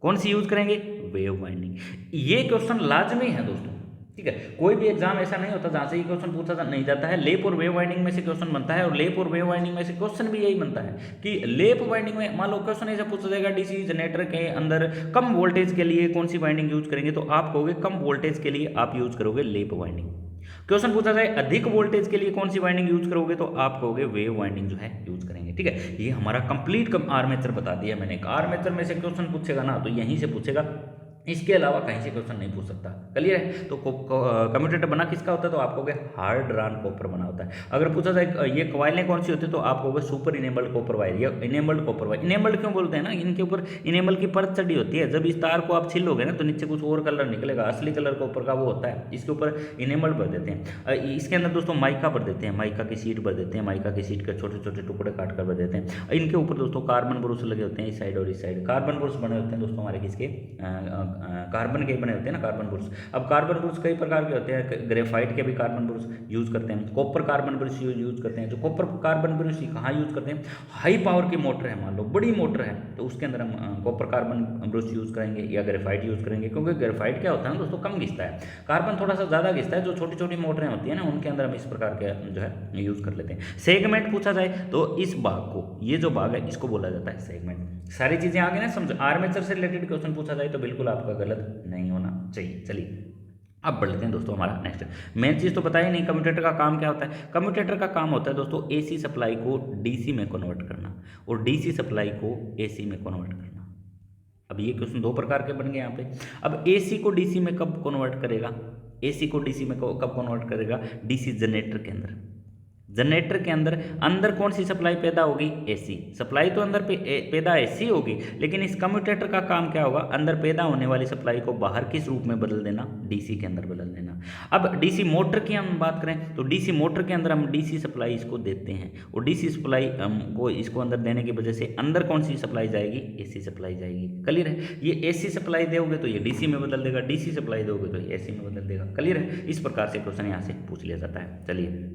Speaker 1: कौन सी यूज करेंगे, वेव वाइंडिंग। ये क्वेश्चन लाजमी है दोस्तों, ठीक है। कोई भी एग्जाम ऐसा नहीं होता जहां से ये क्वेश्चन पूछा नहीं जाता है। लेप और वेव वाइंडिंग में से क्वेश्चन बनता है, और लेप और वेव वाइंडिंग में से क्वेश्चन भी यही बनता है कि लेप वाइंडिंग में मान लो क्वेश्चन ऐसा पूछा जाएगा, डीसी जनरेटर के अंदर कम वोल्टेज के लिए कौन सी वाइंडिंग यूज करेंगे, तो आप कहोगे कम वोल्टेज के लिए आप यूज करोगे लेप वाइंडिंग। क्वेश्चन पूछा जाए अधिक वोल्टेज के लिए कौन सी वाइंडिंग यूज करोगे, तो आप कहोगे वेव वाइंडिंग जो है यूज करेंगे, ठीक है। ये हमारा कंप्लीट आर्मेचर बता दिया मैंने। आर्मेचर में से क्वेश्चन पूछेगा ना तो यहीं से पूछेगा इसके अलावा कहीं से क्वेश्चन नहीं पूछ सकता। क्लियर है। तो कम्यूटेटर बना किसका होता है, तो आप कहोगे हार्ड रॉन कॉपर बना होता है। अगर पूछा जाए ये कॉइलें कौन सी होती है, तो आप कहोगे सुपर इनेबल्ड कॉपर वायर या इनेबल्ड कॉपर वायर। इनेबल्ड क्यों बोलते हैं ना, इनके ऊपर इनेबल की परत चढ़ी होती है। जब इस तार को आप छिलोगे ना तो नीचे कुछ और कलर निकलेगा, असली कलर कॉपर का वो होता है। इसके ऊपर इनेबल्ड भर देते हैं। इसके अंदर दोस्तों माइका भर देते हैं, माइका की शीट भर देते हैं, माइका की शीट के छोटे छोटे टुकड़े काट कर भर देते हैं। इनके ऊपर दोस्तों कार्बन ब्रुश लगे होते हैं, इस साइड और इस साइड। कार्बन ब्रुश बने होते हैं दोस्तों हमारे किसके, कार्बन के बने होते हैं ना कार्बन ब्रुश। अब कार्बन ब्रुश कई प्रकार के होते हैं, ग्रेफाइट के भी कार्बन ब्रुश यूज करते हैं, कॉपर कार्बन ब्रुश यूज करते हैं। जो कॉपर कार्बन ब्रुश कहाँ यूज करते हैं, हाई पावर की मोटर है, मान लो बड़ी मोटर है, तो उसके अंदर हम कॉपर कार्बन ब्रुश यूज करेंगे या ग्रेफाइट यूज करेंगे। क्योंकि ग्रेफाइट क्या होता है ना दोस्तों, कम घिसता है, कार्बन थोड़ा सा ज़्यादा घिसता है। जो छोटी छोटी मोटरें होती है ना उनके अंदर हम इस प्रकार के जो है यूज कर लेते हैं। सेगमेंट पूछा जाए तो इस भाग को, ये जो भाग है इसको बोला जाता है सेगमेंट। सारी चीजें आगे ना समझो। आर्मेचर से रिलेटेड क्वेश्चन पूछा जाए तो बिल्कुल आपका गलत नहीं होना चाहिए। चलिए अब बढ़ लेते हैं दोस्तों हमारा नेक्स्ट। मेन चीज़ तो पता ही नहीं, कम्यूटेटर का काम क्या होता है। कम्यूटेटर का काम होता है दोस्तों एसी सप्लाई को डीसी में कन्वर्ट करना और डीसी सप्लाई को एसी में कन्वर्ट करना। अब ये क्वेश्चन दो प्रकार के बन गए यहाँ पे। अब एसी को डीसी में कब कन्वर्ट करेगा, एसी को डीसी में कब कन्वर्ट करेगा, डीसी जनरेटर के अंदर। जनरेटर के अंदर अंदर कौन सी सप्लाई पैदा होगी, एसी सप्लाई। तो अंदर पैदा एसी होगी, लेकिन इस कम्यूटेटर का काम क्या होगा, अंदर पैदा होने वाली सप्लाई को बाहर किस रूप में बदल देना, डीसी के अंदर बदल देना। अब डीसी मोटर की हम बात करें तो डीसी मोटर के अंदर हम डीसी सप्लाई इसको देते हैं और डीसी सप्लाई को इसको अंदर देने की वजह से अंदर कौन सी सप्लाई जाएगी, एसी सप्लाई जाएगी। क्लियर है। ये एसी सप्लाई दोगे तो ये डीसी में बदल देगा, डीसी सप्लाई दोगे तो ये एसी में बदल देगा। क्लियर है। इस प्रकार से क्वेश्चन यहाँ से पूछ लिया जाता है। चलिए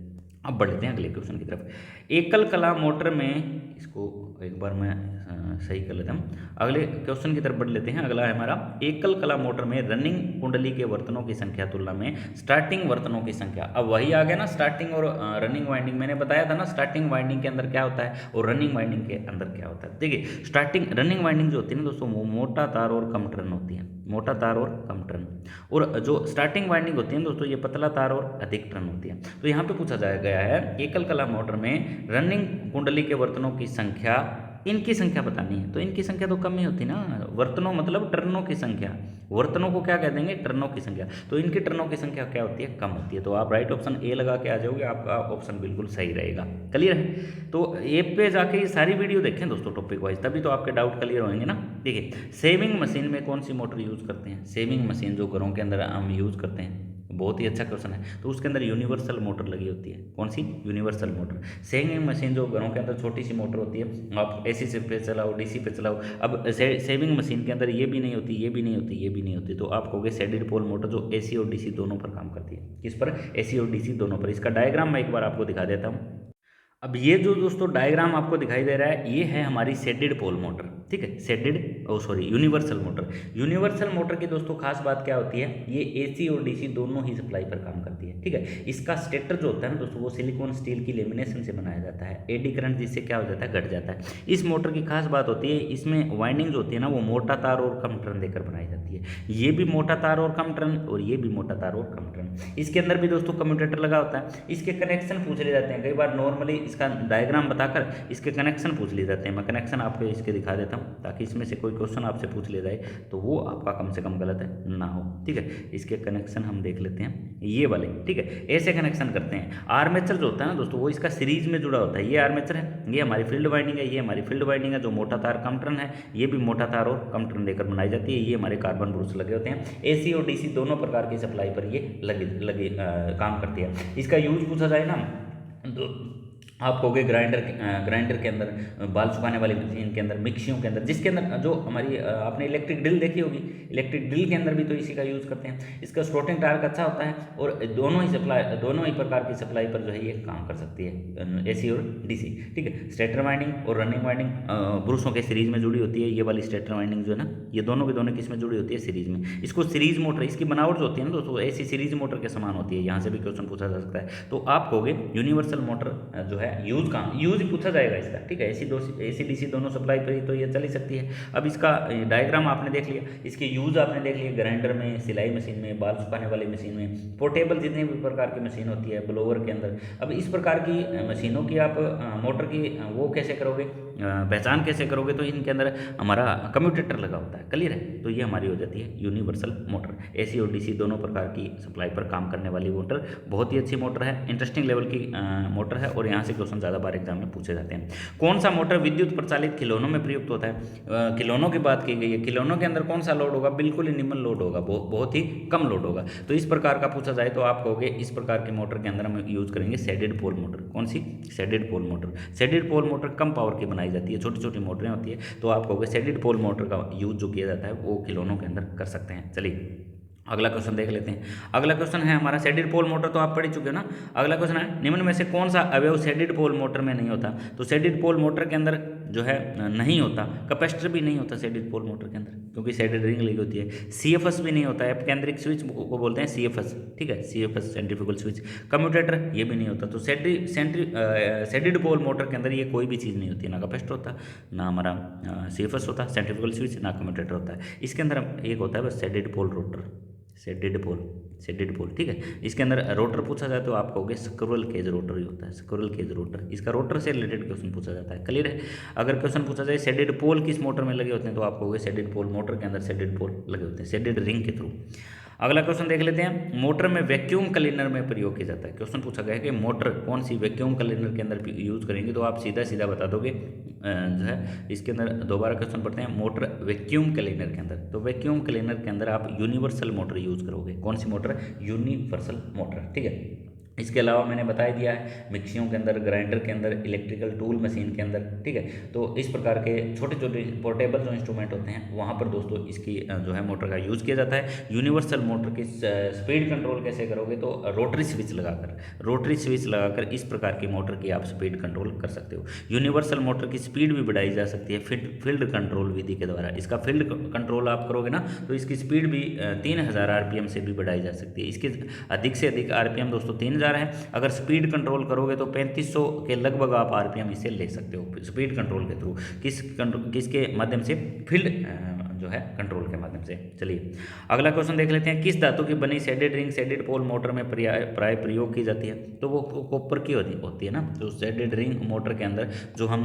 Speaker 1: अब बढ़ते हैं अगले क्वेश्चन की तरफ। एकल कला मोटर में, इसको एक बार मैं सही कर लेता हूँ, अगले क्वेश्चन की तरफ बढ़ लेते हैं। अगला है हमारा, एकल कला मोटर में रनिंग कुंडली के वर्तनों की संख्या तुलना में स्टार्टिंग वर्तनों की संख्या। अब वही आ गया ना, स्टार्टिंग और रनिंग वाइंडिंग। मैंने बताया था ना स्टार्टिंग वाइंडिंग के अंदर क्या होता है और रनिंग वाइंडिंग के अंदर क्या होता है। देखिए स्टार्टिंग रनिंग वाइंडिंग जो होती है ना दोस्तों, वो मोटा तार और कम टर्न होती है, मोटा तार और कम टर्न। और जो स्टार्टिंग वाइंडिंग होती है दोस्तों, ये पतला तार और अधिक टर्न होती है। तो यहाँ पे पूछा जाया गया है एकल कला मोटर में रनिंग कुंडली के वर्तनों की संख्या, इनकी संख्या बतानी है। तो इनकी संख्या तो कम ही होती ना, वर्तनों मतलब टर्नों की संख्या, वर्तनों को क्या कह देंगे, टर्नों की संख्या। तो इनकी टर्नों की संख्या क्या होती है, कम होती है। तो आप राइट ऑप्शन ए लगा के आ जाओगे, आपका ऑप्शन बिल्कुल सही रहेगा। क्लियर है। तो ए पे जाके ये सारी वीडियो देखें दोस्तों टॉपिक वाइज, तभी तो आपके डाउट क्लियर होंगे ना। देखिए सेविंग मशीन में कौन सी मोटर यूज़ करते हैं, सेविंग मशीन जो घरों के अंदर हम यूज़ करते हैं, बहुत ही अच्छा क्वेश्चन है। तो उसके अंदर यूनिवर्सल मोटर लगी होती है, कौन सी, यूनिवर्सल मोटर। सेविंग मशीन जो घरों के अंदर छोटी सी मोटर होती है, आप एसी से पे चलाओ, डीसी पे चलाओ। अब सेविंग मशीन के अंदर ये भी नहीं होती, ये भी नहीं होती, ये भी नहीं होती। तो आप कहोगे सेडेड पोल मोटर जो एसी और डीसी दोनों पर काम करती है। किस पर, एसी और डीसी दोनों पर। इसका डायग्राम मैं एक बार आपको दिखा देता हूँ। अब ये जो दोस्तों डायग्राम आपको दिखाई दे रहा है, ये है हमारी शेडेड पोल मोटर। ठीक है, shaded universal motor. Universal motor की दोस्तों खास बात क्या होती है, ये एसी और डीसी दोनों ही सप्लाई पर काम करती है। ठीक है, इसका स्टेटर जो होता है ना दोस्तों, वो सिलिकॉन स्टील की लेमिनेशन से बनाया जाता है। एडी करंट जिससे क्या हो जाता है, घट जाता है। इस मोटर की खास बात होती है, इसमें वाइंडिंग जो होती है ना, वो मोटा तार और कम टर्न देकर बनाई जाती है। ये भी मोटा तार और कम टर्न, और ये भी मोटा तार और कम टर्न। इसके अंदर भी दोस्तों कम्यूटेटर लगा होता है। इसके कनेक्शन पूछ ले जाते हैं कई बार, नॉर्मली इसका डायग्राम बताकर इसके कनेक्शन पूछ लिए जाते हैं। मैं कनेक्शन आपको इसके दिखा देता हूँ, ताकि इसमें से कोई क्वेश्चन आपसे पूछ लिया जाए तो वो आपका कम से कम गलत है ना हो। ठीक है, इसके कनेक्शन हम देख लेते हैं, ये वाले। ठीक है, ऐसे कनेक्शन करते हैं। आर्मेचर जो होता है ना दोस्तों, वो इसका सीरीज में जुड़ा होता है। ये आर्मेचर है, ये हमारी फील्ड वाइंडिंग है, ये हमारी फील्ड वाइंडिंग है। जो मोटा तार कम टर्न है, ये भी मोटा तार और कम टर्न देकर बनाई जाती है। ये हमारे कार्बन ब्रुश लगे होते हैं। एसी और डीसी दोनों प्रकार की सप्लाई पर ये लगे काम करती है। इसका यूज पूछा जाए ना, आप कहोगे ग्राइंडर के अंदर, बाल सुखाने वाली मशीन के अंदर, मिक्सियों के अंदर, जिसके अंदर जो हमारी आपने इलेक्ट्रिक ड्रिल देखी होगी, इलेक्ट्रिक ड्रिल के अंदर भी तो इसी का यूज़ करते हैं। इसका स्लोटिंग टार्क अच्छा होता है और दोनों ही प्रकार की सप्लाई पर जो है ये काम कर सकती है, एसी और डीसी। ठीक है, स्टेटर वाइंडिंग और रनिंग वाइंडिंग ब्रुशों के सीरीज में जुड़ी होती है। ये वाली स्टेटर वाइंडिंग जो है ना, ये दोनों के दोनों किस में जुड़ी होती है, सीरीज में। इसको सीरीज मोटर, इसकी बनावट जो होती है ना दोस्तों, ऐसी सीरीज मोटर के समान होती है। यहाँ से भी क्वेश्चन पूछा जा सकता है। तो आप कहोगे यूनिवर्सल मोटर जो है यूज पूछा जाएगा इसका। ठीक है, एसी डीसी दोनों सप्लाई पर ही तो ये चली सकती है। अब इसका डायग्राम आपने देख लिया, इसके यूज आपने देख लिया, ग्राइंडर में, सिलाई मशीन में, बाल सुखाने वाली मशीन में, पोर्टेबल जितने भी प्रकार की मशीन होती है, ब्लोअर के अंदर। अब इस प्रकार की मशीनों की आप मोटर की वो कैसे करोगे, पहचान कैसे करोगे, तो इनके अंदर हमारा कम्यूटेटर लगा होता है। क्लियर है, तो ये हमारी हो जाती है यूनिवर्सल मोटर। एसी और डीसी दोनों प्रकार की सप्लाई पर काम करने वाली मोटर, बहुत ही अच्छी मोटर है, इंटरेस्टिंग लेवल की मोटर है, और यहाँ से क्वेश्चन ज़्यादा बार एग्जाम में पूछे जाते हैं। कौन सा मोटर विद्युत प्रचालित खिलौनों में प्रयुक्त होता है? खिलौनों की बात की गई है, खिलौनों के अंदर कौन सा लोड होगा? बिल्कुल ही निम्न लोड होगा, बहुत ही कम लोड होगा। तो इस प्रकार का पूछा जाए तो आप कहोगे इस प्रकार की मोटर के अंदर हम यूज करेंगे शेडेड पोल मोटर। कौन सी? Shaded pole motor. Shaded pole motor कम पावर की बनाई जाती है, छोटी छोटी मोटरें होती है, तो आप कहोगे शेडेड पोल मोटर का यूज जो किया जाता है वो खिलौनों के अंदर कर सकते हैं। चलिए अगला क्वेश्चन देख लेते हैं। अगला क्वेश्चन है हमारा शेडेड पोल मोटर, तो आप पढ़ चुके हो ना। अगला क्वेश्चन है निम्न में से कौन सा अवयव शेडेड पोल मोटर में नहीं होता? तो शेडेड पोल मोटर के अंदर जो है नहीं होता, कैपेसिटर भी नहीं होता शेडेड पोल मोटर के अंदर, क्योंकि शेडेड रिंग लगी होती है। सीएफएस भी नहीं होता है, केंद्रिक स्विच को बोलते हैं सीएफएस, ठीक है, सीएफएस सेंट्रीफ्यूगल स्विच। कम्यूटेटर ये भी नहीं होता। तो शेडेड पोल मोटर के अंदर ये कोई भी चीज़ नहीं होती, ना कैपेसिटर होता, ना हमारा सीएफएस होता सेंट्रीफ्यूगल स्विच, ना कम्यूटेटर होता है। इसके अंदर एक होता है बस shaded pole rotor, shaded pole, ठीक है। इसके अंदर रोटर पूछा जाए तो आप कहोगे स्क्विरल केज रोटर ही होता है, स्क्विरल केज रोटर। इसका रोटर से रिलेटेड क्वेश्चन पूछा जाता है। क्लियर है। अगर क्वेश्चन पूछा जाए शेडेड पोल किस मोटर में लगे होते हैं, तो आप कहोगे शेडेड पोल मोटर के अंदर शेडेड पोल लगे होते हैं, शेडेड रिंग के थ्रू। अगला क्वेश्चन देख लेते हैं। मोटर में वैक्यूम क्लीनर में प्रयोग किया जाता है। क्वेश्चन पूछा गया है कि मोटर कौन सी वैक्यूम क्लीनर के अंदर यूज करेंगे, तो आप सीधा सीधा बता दोगे जो है। इसके अंदर दोबारा क्वेश्चन पढ़ते हैं। मोटर वैक्यूम क्लीनर के अंदर, तो वैक्यूम क्लीनर के अंदर आप यूनिवर्सल मोटर यूज करोगे। कौन सी मोटर? यूनिवर्सल मोटर, ठीक है। इसके अलावा मैंने बता दिया है मिक्सियों के अंदर, ग्राइंडर के अंदर, इलेक्ट्रिकल टूल मशीन के अंदर, ठीक है। तो इस प्रकार के छोटे छोटे पोर्टेबल जो इंस्ट्रूमेंट होते हैं वहाँ पर दोस्तों इसकी जो है मोटर का यूज़ किया जाता है। यूनिवर्सल मोटर की स्पीड कंट्रोल कैसे करोगे, तो रोटरी स्विच लगाकर इस प्रकार की मोटर की आप स्पीड कंट्रोल कर सकते हो। यूनिवर्सल मोटर की स्पीड भी बढ़ाई जा सकती है फील्ड कंट्रोल विधि के द्वारा। इसका फील्ड कंट्रोल आप करोगे ना, तो इसकी स्पीड भी 3000 आरपीएम से भी बढ़ाई जा सकती है। इसके अधिक से अधिक आरपीएम दोस्तों 3000 है। अगर स्पीड कंट्रोल करोगे तो 3500 के लगभग आप आरपीएम इसे ले सकते हो स्पीड कंट्रोल के थ्रू। किसके माध्यम से? फील्ड जो है कंट्रोल के माध्यम से। चलिए अगला क्वेश्चन देख लेते हैं। किस धातु की बनी shaded ring shaded pole motor में प्राय प्रयोग की जाती है, तो वो कॉपर की होती है ना। तो शेडेड रिंग मोटर के अंदर जो हम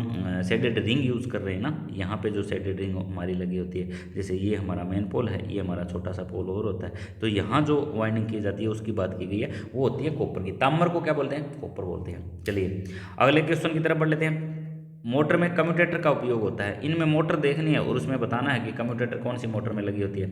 Speaker 1: शेडेड रिंग यूज़ कर रहे हैं ना, यहाँ पे जो शेडेड रिंग हमारी लगी होती है, जैसे ये हमारा मेन पोल है, ये हमारा छोटा सा पोल और होता है, तो यहाँ जो वाइंडिंग की जाती है उसकी बात की गई है, वो होती है कॉपर की। तांबर को क्या बोलते हैं? कॉपर बोलते हैं। चलिए अगले क्वेश्चन की तरफ बढ़ लेते हैं। मोटर में कम्यूटेटर का उपयोग होता है। इनमें मोटर देखनी है और उसमें बताना है कि कम्यूटेटर कौन सी मोटर में लगी होती है,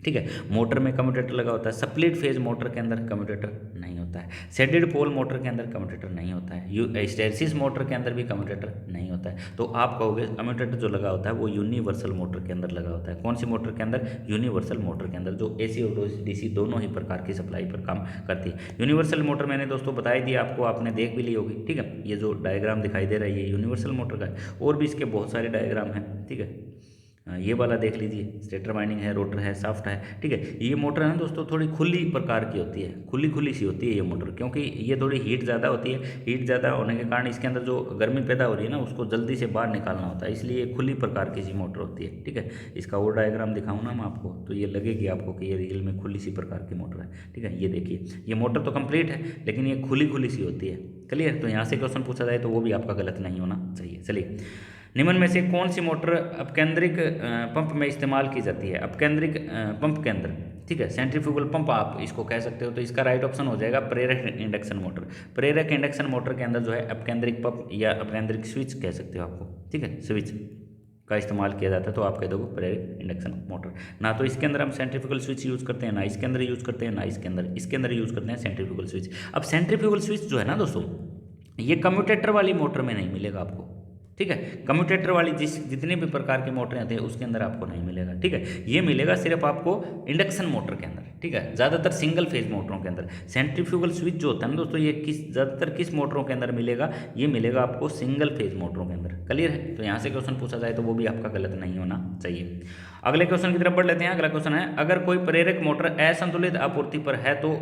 Speaker 1: ठीक है। मोटर में कम्यूटेटर लगा होता है। स्प्लिट फेज मोटर के अंदर कम्यूटेटर नहीं होता है। शेडेड पोल मोटर के अंदर कम्यूटेटर नहीं होता है। हिस्टैरिसीस मोटर के अंदर भी कम्यूटेटर नहीं होता है। तो आप कहोगे कम्यूटेटर जो लगा होता है वो यूनिवर्सल मोटर के अंदर लगा होता है। कौन सी मोटर के अंदर? यूनिवर्सल मोटर के अंदर, जो एसी और डीसी दोनों ही प्रकार की सप्लाई पर काम करती है। यूनिवर्सल मोटर मैंने दोस्तों बता ही दिया आपको, आपने देख भी ली होगी, ठीक है। ये जो डायग्राम दिखाई दे रहा है ये यूनिवर्सल मोटर का है, और भी इसके बहुत सारे डायग्राम हैं, ठीक है। ये वाला देख लीजिए, स्टेटर वाइंडिंग है, रोटर है, शाफ्ट है, ठीक है। ये मोटर है ना दोस्तों थोड़ी खुली प्रकार की होती है, खुली सी होती है ये मोटर, क्योंकि ये थोड़ी हीट ज़्यादा होती है। हीट ज़्यादा होने के कारण इसके अंदर जो गर्मी पैदा हो रही है ना उसको जल्दी से बाहर निकालना होता है, इसलिए ये खुली प्रकार की सी मोटर होती है, ठीक है। इसका और डायग्राम दिखाऊँ ना मैं आपको तो ये लगेगी आपको कि ये रियल में खुली सी प्रकार की मोटर है, ठीक है। ये देखिए ये मोटर तो कंप्लीट है लेकिन ये खुली सी होती है। क्लियर? तो यहाँ से क्वेश्चन पूछा जाए तो वो भी आपका गलत नहीं होना चाहिए। चलिए निम्न में से कौन सी मोटर अपकेंद्रिक पंप में इस्तेमाल की जाती है? अपकेंद्रिक पंप के अंदर, ठीक है, सेंट्रीफ्यूगल पंप आप इसको कह सकते हो। तो इसका राइट ऑप्शन हो जाएगा प्रेरक इंडक्शन मोटर। प्रेरक इंडक्शन मोटर के अंदर जो है अपकेंद्रिक पंप या अपकेंद्रिक स्विच कह सकते हो आपको, ठीक है, स्विच का इस्तेमाल किया जाता है। तो आप कह दोगे प्रेरक इंडक्शन मोटर। ना तो इसके अंदर हम सेंट्रीफ्यूगल स्विच यूज़ करते हैं, ना इसके अंदर यूज़ करते हैं, ना इसके अंदर यूज़ करते हैं सेंट्रीफ्यूगल स्विच। अब सेंट्रीफ्यूगल स्विच जो है ना दोस्तों ये कम्यूटेटर वाली मोटर में नहीं मिलेगा आपको, ठीक है। कम्यूटेटर वाली जितने भी प्रकार की मोटरें आती है उसके अंदर आपको नहीं मिलेगा, ठीक है। ये मिलेगा सिर्फ आपको इंडक्शन मोटर के अंदर, ठीक है, ज़्यादातर सिंगल फेज मोटरों के अंदर। सेंट्रीफ्यूगल स्विच जो होता है ना दोस्तों ये ज़्यादातर किस मोटरों के अंदर मिलेगा? ये मिलेगा आपको सिंगल फेज मोटरों के अंदर। क्लियर है? तो यहाँ से क्वेश्चन पूछा जाए तो वो भी आपका गलत नहीं होना चाहिए। अगले क्वेश्चन की तरफ बढ़ लेते हैं। अगला क्वेश्चन है अगर कोई प्रेरक मोटर असंतुलित आपूर्ति पर है तो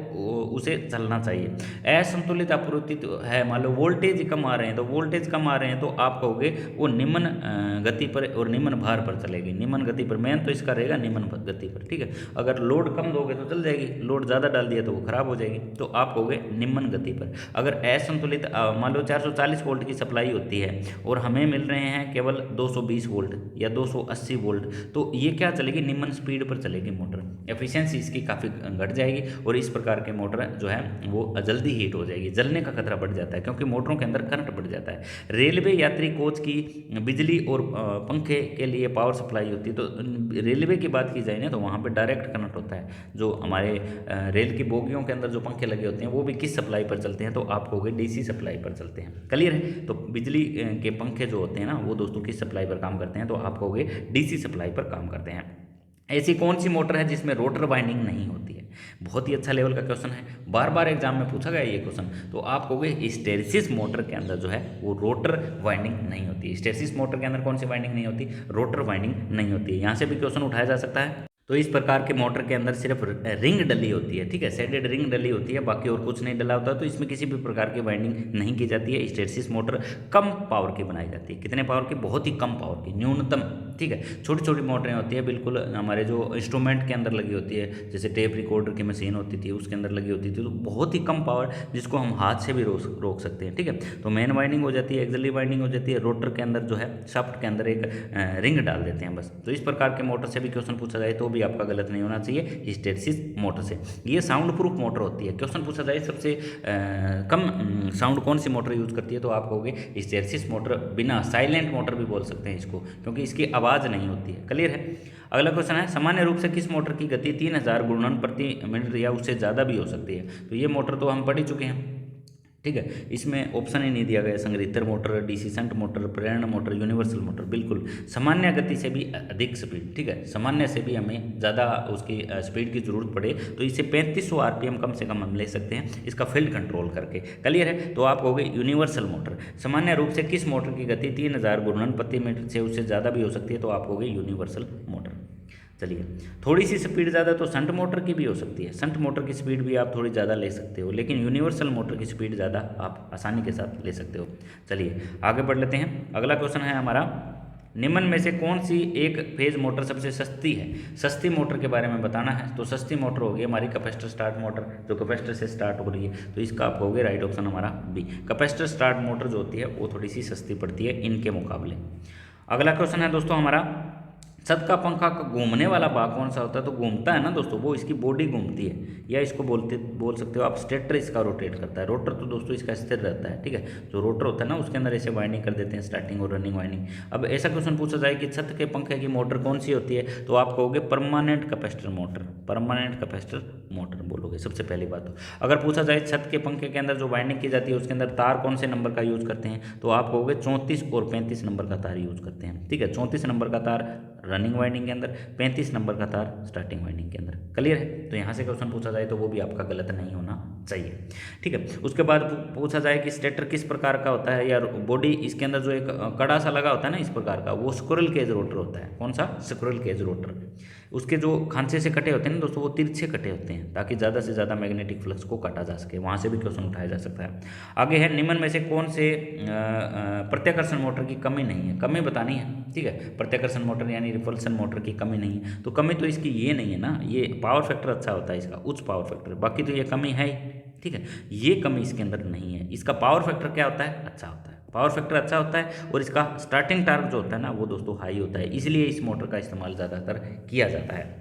Speaker 1: उसे चलना चाहिए। असंतुलित आपूर्ति तो है, मान लो वोल्टेज कम आ रहे हैं, तो वोल्टेज कम आ रहे हैं तो आप कहोगे वो निम्न गति पर और निम्न भार पर चलेगी। निम्न गति पर, मेन तो इसका रहेगा निम्न गति पर, ठीक है। अगर लोड कम दोगे तो चल जाएगी, लोड ज़्यादा डाल दिया तो वो ख़राब हो जाएगी। तो आप कहोगे निम्न गति पर। अगर असंतुलित मान लो 440 वोल्ट की सप्लाई होती है और हमें मिल रहे हैं केवल 220 वोल्ट या 280 वोल्ट, तो ये क्या चलेगी, निम्न स्पीड पर चलेगी मोटर, एफिशिएंसी इसकी काफ़ी घट जाएगी और इस प्रकार के मोटर जो है वो जल्दी हीट हो जाएगी, जलने का खतरा बढ़ जाता है क्योंकि मोटरों के अंदर करंट बढ़ जाता है। रेलवे यात्री कोच की बिजली और पंखे के लिए पावर सप्लाई होती है, तो रेलवे की बात की जाए ना तो वहाँ पे डायरेक्ट करंट होता है। जो हमारे रेल की बोगियों के अंदर जो पंखे लगे होते हैं वो भी किस सप्लाई पर चलते हैं, तो आप कहोगे डीसी सप्लाई पर चलते हैं। क्लियर है? तो बिजली के पंखे जो होते हैं ना वो दोस्तों किस सप्लाई पर काम करते हैं, तो आप कहोगे डीसी सप्लाई पर काम करते हैं। ऐसी कौन सी मोटर है जिसमें रोटर वाइंडिंग नहीं होती है? बहुत ही अच्छा लेवल का क्वेश्चन है, बार बार एग्जाम में पूछा गया ये क्वेश्चन। तो आप कहोगे हिस्टैरिसीस मोटर के अंदर जो है वो रोटर वाइंडिंग नहीं होती। हिस्टैरिसीस मोटर के अंदर कौन सी वाइंडिंग नहीं होती? रोटर वाइंडिंग नहीं होती है। यहाँ से भी क्वेश्चन उठाया जा सकता है। तो इस प्रकार के मोटर के अंदर सिर्फ रिंग डली होती है, ठीक है, शेडेड रिंग डली होती है, बाकी और कुछ नहीं डला होता, तो इसमें किसी भी प्रकार की वाइंडिंग नहीं की जाती है। हिस्टैरिसीस मोटर कम पावर की बनाई जाती है। कितने पावर की? बहुत ही कम पावर की, न्यूनतम, ठीक है। छोटी छोटी मोटरें होती है, बिल्कुल हमारे जो इंस्ट्रूमेंट के अंदर लगी होती है, जैसे टेप रिकॉर्डर की मशीन होती थी उसके अंदर लगी होती थी, तो बहुत ही कम पावर जिसको हम हाथ से भी रोक सकते हैं, ठीक है। तो मेन वाइंडिंग हो जाती है, एक्सिलरी वाइंडिंग हो जाती है, रोटर के अंदर जो है शाफ्ट के अंदर एक रिंग डाल देते हैं बस। तो इस प्रकार के मोटर से भी क्वेश्चन पूछा जाए तो भी आपका गलत नहीं होना चाहिए हिस्टैरिसीस मोटर से। ये साउंड प्रूफ मोटर होती है। क्वेश्चन पूछा जाए सबसे कम साउंड कौन सी मोटर यूज करती है, तो आप कहोगे हिस्टैरिसीस मोटर। बिना साइलेंट मोटर भी बोल सकते हैं इसको, क्योंकि इसकी आवाज़ नहीं होती है। क्लियर है? अगला क्वेश्चन है, सामान्य रूप से किस मोटर की गति 3000 घूर्णन प्रति मिनट या उससे ज़्यादा भी हो सकती है? तो ये मोटर तो हम पढ़ ही चुके हैं, ठीक है। इसमें ऑप्शन ही नहीं दिया गया, संगृहीतर मोटर, डीसी शंट मोटर, प्रेरण मोटर, यूनिवर्सल मोटर। बिल्कुल सामान्य गति से भी अधिक स्पीड, ठीक है, सामान्य से भी हमें ज़्यादा उसकी स्पीड की जरूरत पड़े तो इसे 3500 आरपीएम कम से कम हम ले सकते हैं इसका फील्ड कंट्रोल करके। क्लियर है? तो आप कहोगे यूनिवर्सल मोटर। सामान्य रूप से किस मोटर की गति 3000 घूर्णन प्रति मिनट से उससे ज़्यादा भी हो सकती है, तो आप कहोगे यूनिवर्सल मोटर। चलिए, थोड़ी सी स्पीड ज़्यादा तो शंट मोटर की भी हो सकती है, शंट मोटर की स्पीड भी आप थोड़ी ज़्यादा ले सकते हो, लेकिन यूनिवर्सल मोटर की स्पीड ज़्यादा आप आसानी के साथ ले सकते हो। चलिए आगे बढ़ लेते हैं। अगला क्वेश्चन है हमारा, निम्न में से कौन सी एक फेज मोटर सबसे सस्ती है? सस्ती मोटर के बारे में बताना है। तो सस्ती मोटर होगी हमारी कैपेसिटर स्टार्ट मोटर, जो कैपेसिटर से स्टार्ट हो रही है, तो इसका आप कहोगे राइट ऑप्शन हमारा बी। कैपेसिटर स्टार्ट मोटर जो होती है वो थोड़ी सी सस्ती पड़ती है इनके मुकाबले। अगला क्वेश्चन है दोस्तों हमारा, छत का पंखा का घूमने वाला भाग कौन सा होता है? तो घूमता है ना दोस्तों, वो इसकी बॉडी घूमती है, या इसको बोल सकते हो आप स्टेटर इसका रोटेट करता है। रोटर तो दोस्तों इसका स्थिर रहता है, ठीक है। जो रोटर होता है ना उसके अंदर ऐसे वाइंडिंग कर देते हैं, स्टार्टिंग और रनिंग वाइंडिंग। अब ऐसा क्वेश्चन पूछा जाए कि छत के पंखे की मोटर कौन सी होती है, तो आप कहोगे permanent capacitor motor. Permanent capacitor motor बोलोगे सबसे पहली बात। तो अगर पूछा जाए छत के पंखे के अंदर जो वाइंडिंग की जाती है उसके अंदर तार कौन से नंबर का यूज करते हैं, तो आप कहोगे 34 और 35 नंबर का तार यूज करते हैं, ठीक है। 34 नंबर का तार रनिंग वाइंडिंग के अंदर, 35 नंबर का तार स्टार्टिंग वाइंडिंग के अंदर। क्लियर है? तो यहाँ से क्वेश्चन पूछा जाए तो वो भी आपका गलत नहीं होना चाहिए, ठीक है। उसके बाद पूछा जाए कि स्टेटर किस प्रकार का होता है, या बॉडी इसके अंदर जो एक कड़ा सा लगा होता है ना इस प्रकार का, वो स्क्विरल केज रोटर होता है। कौन सा? Squirrel cage rotor. उसके जो खांचे से कटे होते हैं ना दोस्तों वो तिरछे कटे होते हैं ताकि ज़्यादा से ज़्यादा मैग्नेटिक फ्लक्स को काटा जा सके। वहाँ से भी क्वेश्चन उठाया जा सकता है। आगे है, निम्न में से कौन से प्रत्याकर्षण मोटर की कमी नहीं है? कमी बतानी है, ठीक है। प्रत्याकर्षण मोटर यानी रिपल्सन मोटर की कमी नहीं है, तो कमी तो इसकी ये नहीं है ना, ये पावर फैक्टर अच्छा होता है इसका, उच्च पावर फैक्टर, बाकी तो ये कमी है ही, ठीक है। ये कमी इसके अंदर नहीं है। इसका पावर फैक्टर क्या होता है? अच्छा होता है, पावर फैक्टर अच्छा होता है, और इसका स्टार्टिंग टार्क जो होता है ना वो दोस्तों हाई होता है, इसलिए इस मोटर का इस्तेमाल ज़्यादातर किया जाता है।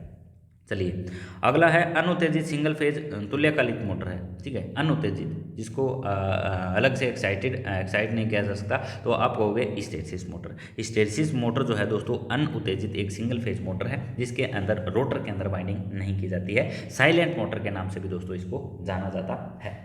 Speaker 1: चलिए अगला है, अनुत्तेजित सिंगल फेज तुल्यकालिक मोटर है, ठीक है। अनुत्तेजित जिसको अलग से एक्साइट नहीं किया जा सकता, तो आप कहोगे हिस्टैरिसीस मोटर। हिस्टैरिसीस मोटर जो है दोस्तों अनुत्तेजित एक सिंगल फेज मोटर है जिसके अंदर रोटर के अंदर वाइंडिंग नहीं की जाती है। साइलेंट मोटर के नाम से भी दोस्तों इसको जाना जाता है।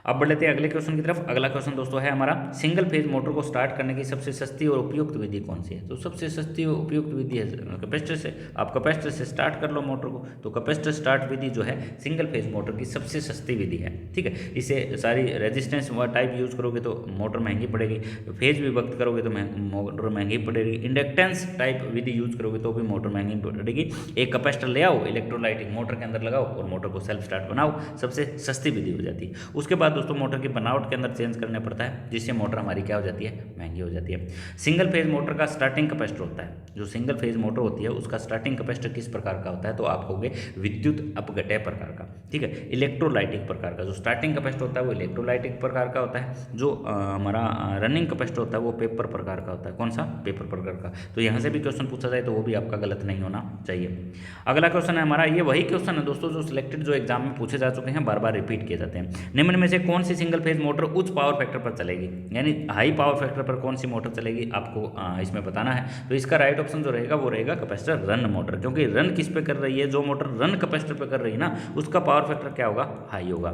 Speaker 1: अब बढ़ लेते हैं अगले क्वेश्चन की तरफ। अगला क्वेश्चन दोस्तों है हमारा, सिंगल फेज मोटर को स्टार्ट करने की सबसे सस्ती और उपयुक्त विधि कौन सी है? तो सबसे सस्ती और उपयुक्त विधि है कैपेसिटर से। आप कैपेसिटर से स्टार्ट कर लो मोटर को, तो कैपेसिटर स्टार्ट विधि जो है सिंगल फेज मोटर की सबसे सस्ती विधि है, ठीक है। इसे सारी रेजिस्टेंस टाइप यूज करोगे तो मोटर महंगी पड़ेगी, फेज भी वक्त करोगे तो मोटर महंगी पड़ेगी, इंडक्टेंस टाइप विधि यूज करोगे तो भी मोटर महंगी पड़ेगी। एक कैपेसिटर ले आओ, इलेक्ट्रोलाइटिक मोटर के अंदर लगाओ और मोटर को सेल्फ स्टार्ट बनाओ, सबसे सस्ती विधि हो जाती है। उसके बाद दोस्तों मोटर की बनावट के अंदर चेंज करना पड़ता है, जिससे मोटर हमारी क्या हो जाती है, महंगी हो जाती है। सिंगल फेज मोटर का स्टार्टिंग कैपेसिटर होता है, जो सिंगल फेज मोटर होती है उसका स्टार्टिंग कैपेसिटर किस प्रकार का होता है, तो आप कहोगे विद्युत अपघटय प्रकार का, ठीक है, इलेक्ट्रोलाइटिक प्रकार का। जो स्टार्टिंग कैपेसिटर होता है वो इलेक्ट्रोलाइटिक प्रकार का होता है, जो हमारा रनिंग कैपेसिटर होता है वो पेपर प्रकार का होता है। कौन सा, पेपर प्रकार का। तो यहाँ से भी क्वेश्चन पूछा जाए तो वो भी आपका गलत नहीं होना चाहिए। अगला क्वेश्चन है हमारा, ये वही क्वेश्चन है दोस्तों जो सिलेक्टेड जो एग्जाम में पूछे जा चुके हैं, बार बार रिपीट किए जाते हैं। निम्न में से कौन सी सिंगल फेज मोटर उच्च पावर फैक्टर पर चलेगी, यानी हाई पावर फैक्टर पर कौन सी मोटर चलेगी, आपको इसमें बताना है। तो इसका राइट ऑप्शन जो रहेगा वो रहेगा कैपेसिटर रन मोटर, क्योंकि रन किस पे कर रही है, जो मोटर रन कैपेसिटर पे कर रही है ना, उसका पावर फैक्टर क्या होगा, हाई होगा,